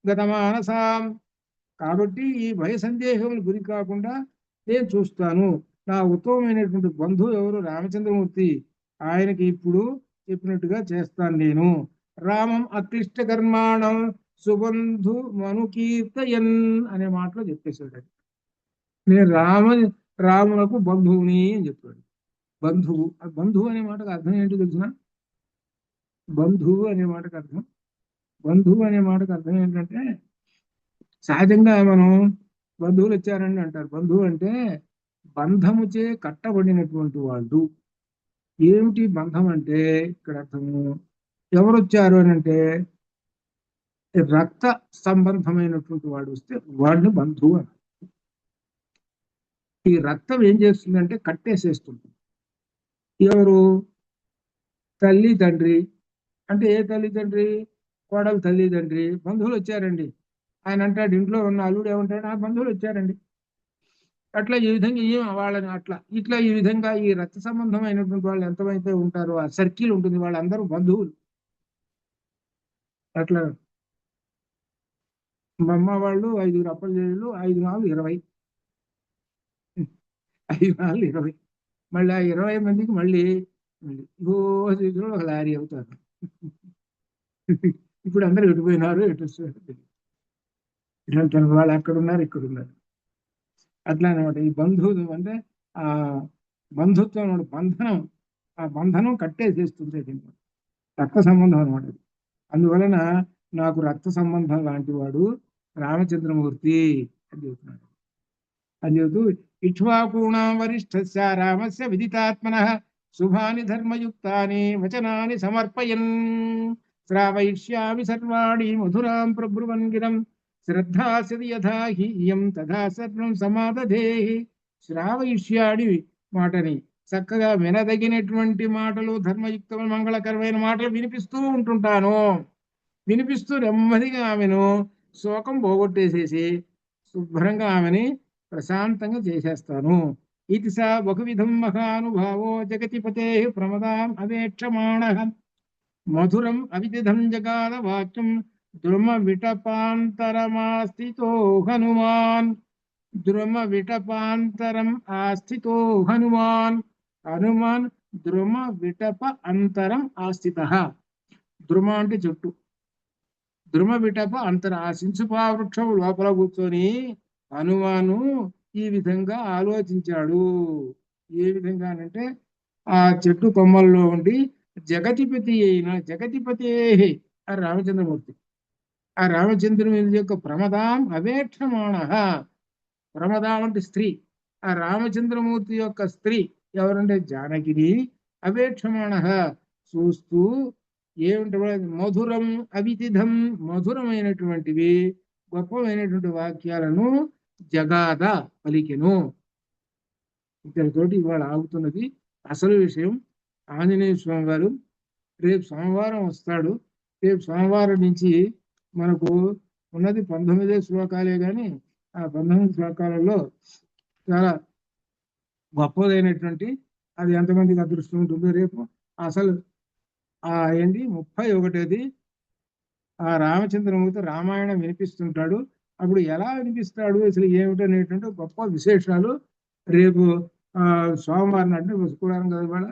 గతమానసాం. కాబట్టి ఈ భయ సందేహములు గురి కాకుండా నేను చూస్తాను. నా ఉత్తమమైనటువంటి బంధువు ఎవరు రామచంద్రమూర్తి, ఆయనకి ఇప్పుడు చెప్పినట్టుగా చేస్తాను నేను. రామం అక్లిష్ట కర్మాణం సుబంధు మనుకీర్తయన్ అనే మాటలో చెప్పేశాడు. నేను రాములకు బంధువుని అని చెప్పాడు. బంధువు, బంధువు అనే మాటకు అర్థం ఏంటో తెలిసిన? బంధువు అనే మాటకు అర్థం ఏంటంటే సహజంగా మనం బంధువులు వచ్చారండి అంటారు. బంధువు అంటే బంధముచే కట్టబడినటువంటి వాళ్ళు. ఏమిటి బంధం అంటే ఇక్కడ అర్థము, ఎవరు వచ్చారు అని అంటే రక్త సంబంధమైనటువంటి వాడు వస్తే వాడిని బంధువు అని. ఈ రక్తం ఏం చేస్తుందంటే కట్టేసేస్తుంది. ఎవరు? తల్లి తండ్రి. అంటే ఏ తల్లి తండ్రి? కోడలు తల్లి తండ్రి. బంధువులు వచ్చారండి ఆయన అంటాడు. ఇంట్లో ఉన్న అల్లుడు ఏమంటాడు? ఆ బంధువులు వచ్చారండి. అట్లా ఈ విధంగా వాళ్ళని ఇట్లా ఈ విధంగా ఈ రక్త సంబంధమైనటువంటి వాళ్ళు ఎంతమైతే ఉంటారో ఆ సర్కిల్ ఉంటుంది, వాళ్ళందరూ బంధువులు. అట్లా మా అమ్మ వాళ్ళు 5 అప్పలు 5 4 20, 5 4 20. మళ్ళీ ఆ 20 మందికి మళ్ళీ రోజు ఒక లారీ అవుతారు. ఇప్పుడు అందరూ ఎటుపోయినారు, ఎటు ఇట్లా వాళ్ళు అక్కడ ఉన్నారు, ఇక్కడ ఉన్నారు. అట్లా అనమాట. ఈ బంధువు అంటే ఆ బంధుత్వం బంధనం, ఆ బంధనం కట్టేసేస్తుంది. రక్త సంబంధం అనమాట. అందువలన నాకు రక్త సంబంధం లాంటి వాడు రామచంద్రమూర్తి అని చెబుతున్నాడు. అని చెబుతూ ఇక్ష్వాకూణాం వరిష్ఠస్య రామస్య విదితాత్మనః శుభాని ధర్మయుక్తాని వచనాని సమర్పయన్ శ్రావయిష్యామి సర్వాణి మధురాం ప్రబ్రువన్ గిరం శ్రద్ధాస్యది యథా హి ఇయం తథా సర్వం సమాదధేహి. శ్రావయిష్యాడి మాటని చక్కగా వినదగినటువంటి మాటలు, ధర్మయుక్తమైన మంగళకరమైన మాటలు వినిపిస్తూ ఉంటుంటాను. వినిపిస్తూ నెమ్మదిగా ఆమెను శోకం పోగొట్టేసేసి శుభ్రంగా ఆమెని ప్రశాంతంగా చేసేస్తాను. ఇది సా బహువిధం మహానుభావో జగతిపతే ప్రమదాం అవేక్షమాణః మధురం అవిదిధం జగాద వాక్యం ద్రుమ విటపాంతరమాస్థితో హనుమాన్. ద్రుమ విటపాంతరం ఆస్థితో హనుమాన్. హనుమాన్ ద్రుమ విటప అంతరం ఆస్థితః. ద్రుమ అంటే చెట్టు, ద్రుమ విటప అంతర ఆ సింసుపా వృక్షం లోపల కూర్చొని హనుమాను ఈ విధంగా ఆలోచించాడు. ఏ విధంగా అంటే ఆ చెట్టు కొమ్మల్లో ఉండి జగతిపతి ఆ రామచంద్రమూర్తి, ఆ రామచంద్రుని యొక్క ప్రమదాం అవేక్షమాణః ప్రమద వంటి స్త్రీ, ఆ రామచంద్రమూర్తి యొక్క స్త్రీ ఎవరంటే జానకిని అవేక్షమాణ చూస్తూ ఏమిటి మధురం అవితిథం, మధురమైనటువంటివి గొప్పమైనటువంటి వాక్యాలను జగాద పలికెను. ఇక్కడితోటి ఇవాళ ఆగుతున్నది అసలు విషయం. ఆంజనేయ స్వామి వారు రేపు సోమవారం వస్తాడు. రేపు సోమవారం నుంచి మనకు ఉన్నది 19 శ్లోకాలే కానీ ఆ 19 శ్లోకాలలో చాలా గొప్పదైనటువంటి, అది ఎంతమందికి అదృష్టం ఉంటుందో రేపు అసలు ఏంటి 31ది ఆ రామచంద్రమూర్తి రామాయణం వినిపిస్తుంటాడు. అప్పుడు ఎలా వినిపిస్తాడు, అసలు ఏమిటనేటువంటి గొప్ప విశేషాలు రేపు సోమవారం నాడు, శుక్రవారం కదా ఇవాళ,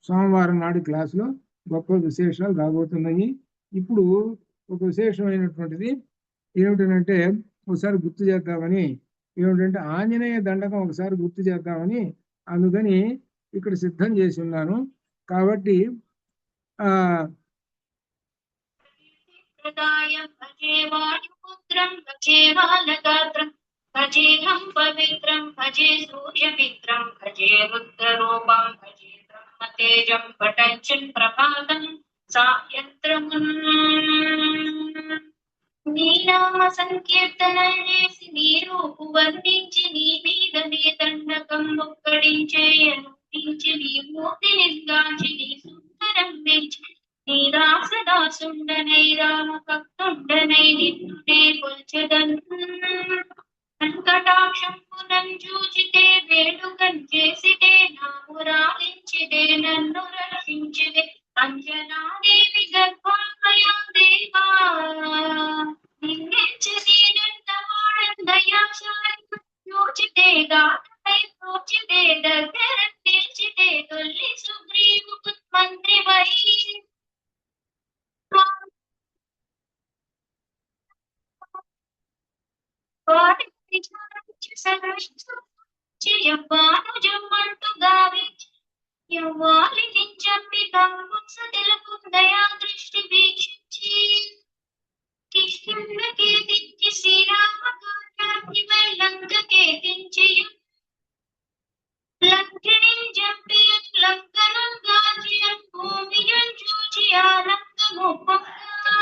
సోమవారం నాడు క్లాసులో గొప్ప విశేషాలు రాబోతున్నాయి. ఇప్పుడు ఒక విశేషమైనటువంటిది ఏమిటనంటే ఒకసారి గుర్తు చేద్దామని, ఏమిటంటే ఆంజనేయ దండకం ఒకసారి గుర్తు చేద్దామని అందుకని ఇక్కడ సిద్ధం చేసి ఉన్నాను. కాబట్టి భజేహం పవిత్రం భజే సూర్యమిత్రం భజే రుద్రరూపం భజే బ్రహ్మతేజం పటంచన్ ప్రభాతం సాయంత్రమున్ నీనామ సంకీర్తన చేసి నీ రూపు వర్ణించి నీ మీద నీ దండకం ఒక్కడించేయను నీ మూర్తి నిందాచి నీ సుందరం మెచ్చి నీ దాసదాసుండనై రామ భక్తుండనై నిన్ను నే కొల్చెదన్ వెంకటాక్షంపునం చూచితే వేడుకం చేసితే నాకు రాలించిదే నన్ను రక్షించిదే అంజనాదేవి గర్భామయా దేవా నిన్నెచ్చని నందమాడందయాశాలి చూచితే గానమై చూచితే దగ్గర నిలిచితే తొల్లి సుగ్రీవు మంత్రి వై యవ్వానుజమ్మంటూ గావించి యవ్వాలిని చంపి కంపుత్స తెలుపుందయా దృష్టి వీక్షించి కిష్కింధకేతించి శ్రీరామ కార్యాన్ని లంకకేతించి లంకిణిం జంపి లంకనం గాచి భూమియం చూచి ఆనందముపంగా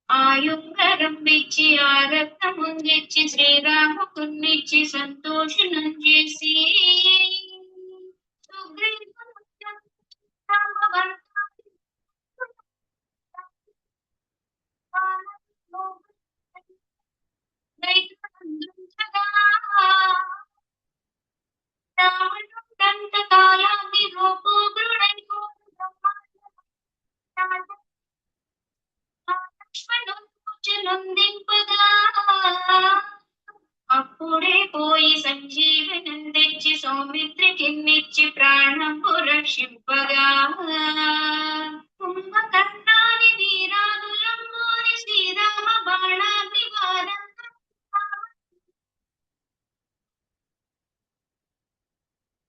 ఆయుంగరం ఇచ్చి ఆ రత్నముందిచ్చి శ్రీరాముకున్నిచ్చి సంతోషనం చేసి కాలాన్ని అప్పుడే పోయి సంజీవనం తెచ్చి సౌమిత్రికిన్నిచ్చి ప్రాణము రక్షింపగా కుంభకర్ణాని వీరాదులంబోని శ్రీరామ బాణాన్ని వారం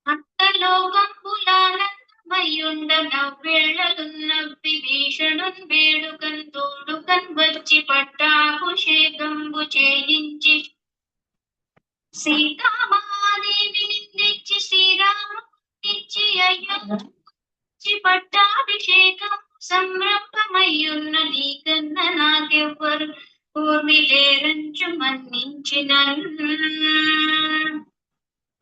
అంతలోకంబులానందమయ్యుండ నవ్వేళ్లలున్నవ్వి భీషణున్ వేడుకన్ తోడుకన్ వచ్చి పట్టాభిషేకంబు చేయించి సీతామహాదేవి నిందించి శ్రీరామునిచ్చి అయ్యి పట్టాభిషేకం సంరంభమయ్యున్న నీకన్న నాకెవ్వరు పూర్మిలేరంచు మన్నించిన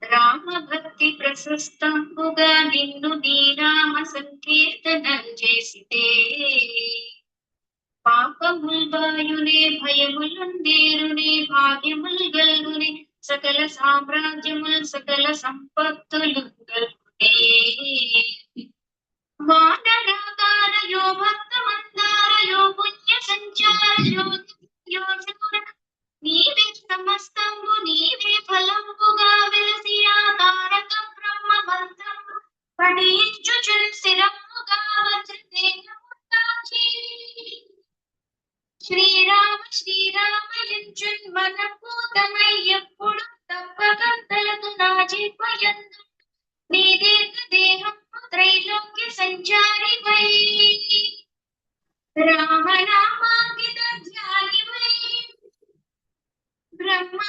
రామభక్తి ప్రశస్తంబుగా నిన్ను నీరామ సంకీర్తనం చేసితే పాపముల్ బాయునే భయములుందేరునే భాగ్యముల్ గల్గునే సకల సామ్రాజ్యముల్ సకల సంపత్తులు గల్గునే వానరాకారయో భక్తమందారయో పుణ్య సంచారయో నీవే సమస్తంబు నీవే ఫలంబుగా వెలసి ఆధారక బ్రహ్మ మంత్రము పఠించుచున్ స్థిరముగా వజ్రదేహముదాచి శ్రీరామ శ్రీరామ యంచున్ మనపూతమై ఎప్పుడు తప్పక తలదు నా జీవయందు నీ దీర్ఘ దేహము త్రైలోక్య సంచారి వై రామనామాంకిత ధ్యాని వై బ్రహ్మ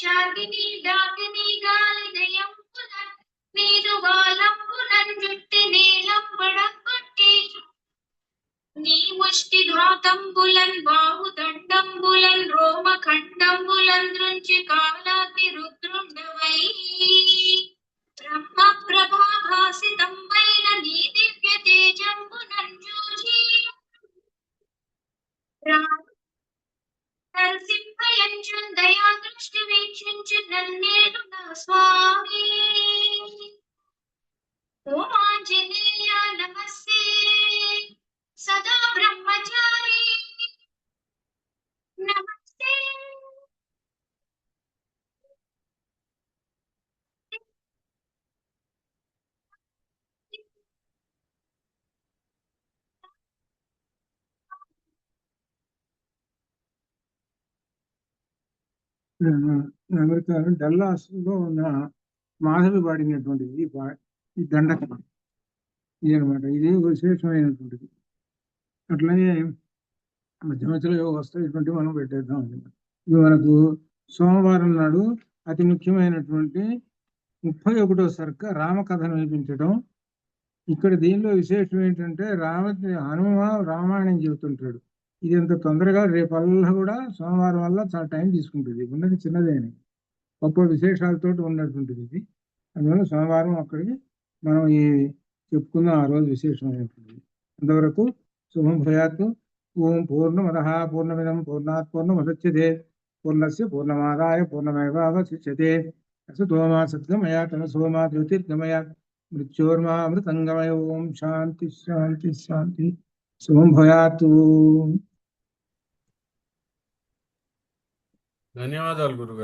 చాకిని డాకిని గాలిదయంపున నీదు వాలంపునం జుట్టి నీలంబడం కొట్టి నీ ముష్టి ధాతంబులన్ బాహుదండంబులన్ రోమఖండంబులన్ దృంచి కాలాగ్ని రుద్రుండవై బ్రహ్మ ప్రభాభాసితంబైన నీ దివ్య తేజంబునన్ చూచి నరసింహయంచున్ దయా దృష్టి వీక్షించు నన్నేడు నా స్వామి ఓం ఆంజనేయ నమస్తే సదా బ్రహ్మచారి నమస్తే అమెరికా డల్లాస్ లో ఉన్న మాధవి పాడినటువంటిది ఈ దండకం ఇది అనమాట. ఇది విశేషమైనటువంటిది. అట్లాగే మధ్య మధ్యలో ఏవో వస్తాయి, ఇటువంటి మనం పెట్టేద్దాం. ఇది మనకు సోమవారం నాడు అతి ముఖ్యమైనటువంటి 31వ సర్క రామకథను వినిపించడం. ఇక్కడ దీనిలో విశేషం ఏంటంటే హనుమ రామాయణం చెబుతుంటాడు. ఇది ఎంత తొందరగా రేపల్లా కూడా సోమవారం వల్ల చాలా టైం తీసుకుంటుంది. ఉన్నది చిన్నదేని గొప్ప విశేషాలతో ఉన్నటువంటిది ఇది. అందువల్ల సోమవారం అక్కడికి మనం ఈ చెప్పుకుందాం, ఆ రోజు విశేషమైనటువంటిది. అంతవరకు శుభం భయాత్. ఓం పూర్ణమదః పూర్ణమిదం పూర్ణాత్ పూర్ణముదచ్యతే పూర్ణస్య పూర్ణమాదాయ పూర్ణమేవావశిష్యతే. అసతో మా సద్గమయ తమసో మా జ్యోతిర్గమయ మృత్యోర్మా అమృతంగమయ. ఓం శాంతి శాంతి శాంతి. శుభం భయాత్. ధన్యవాదాలు గురుగారు.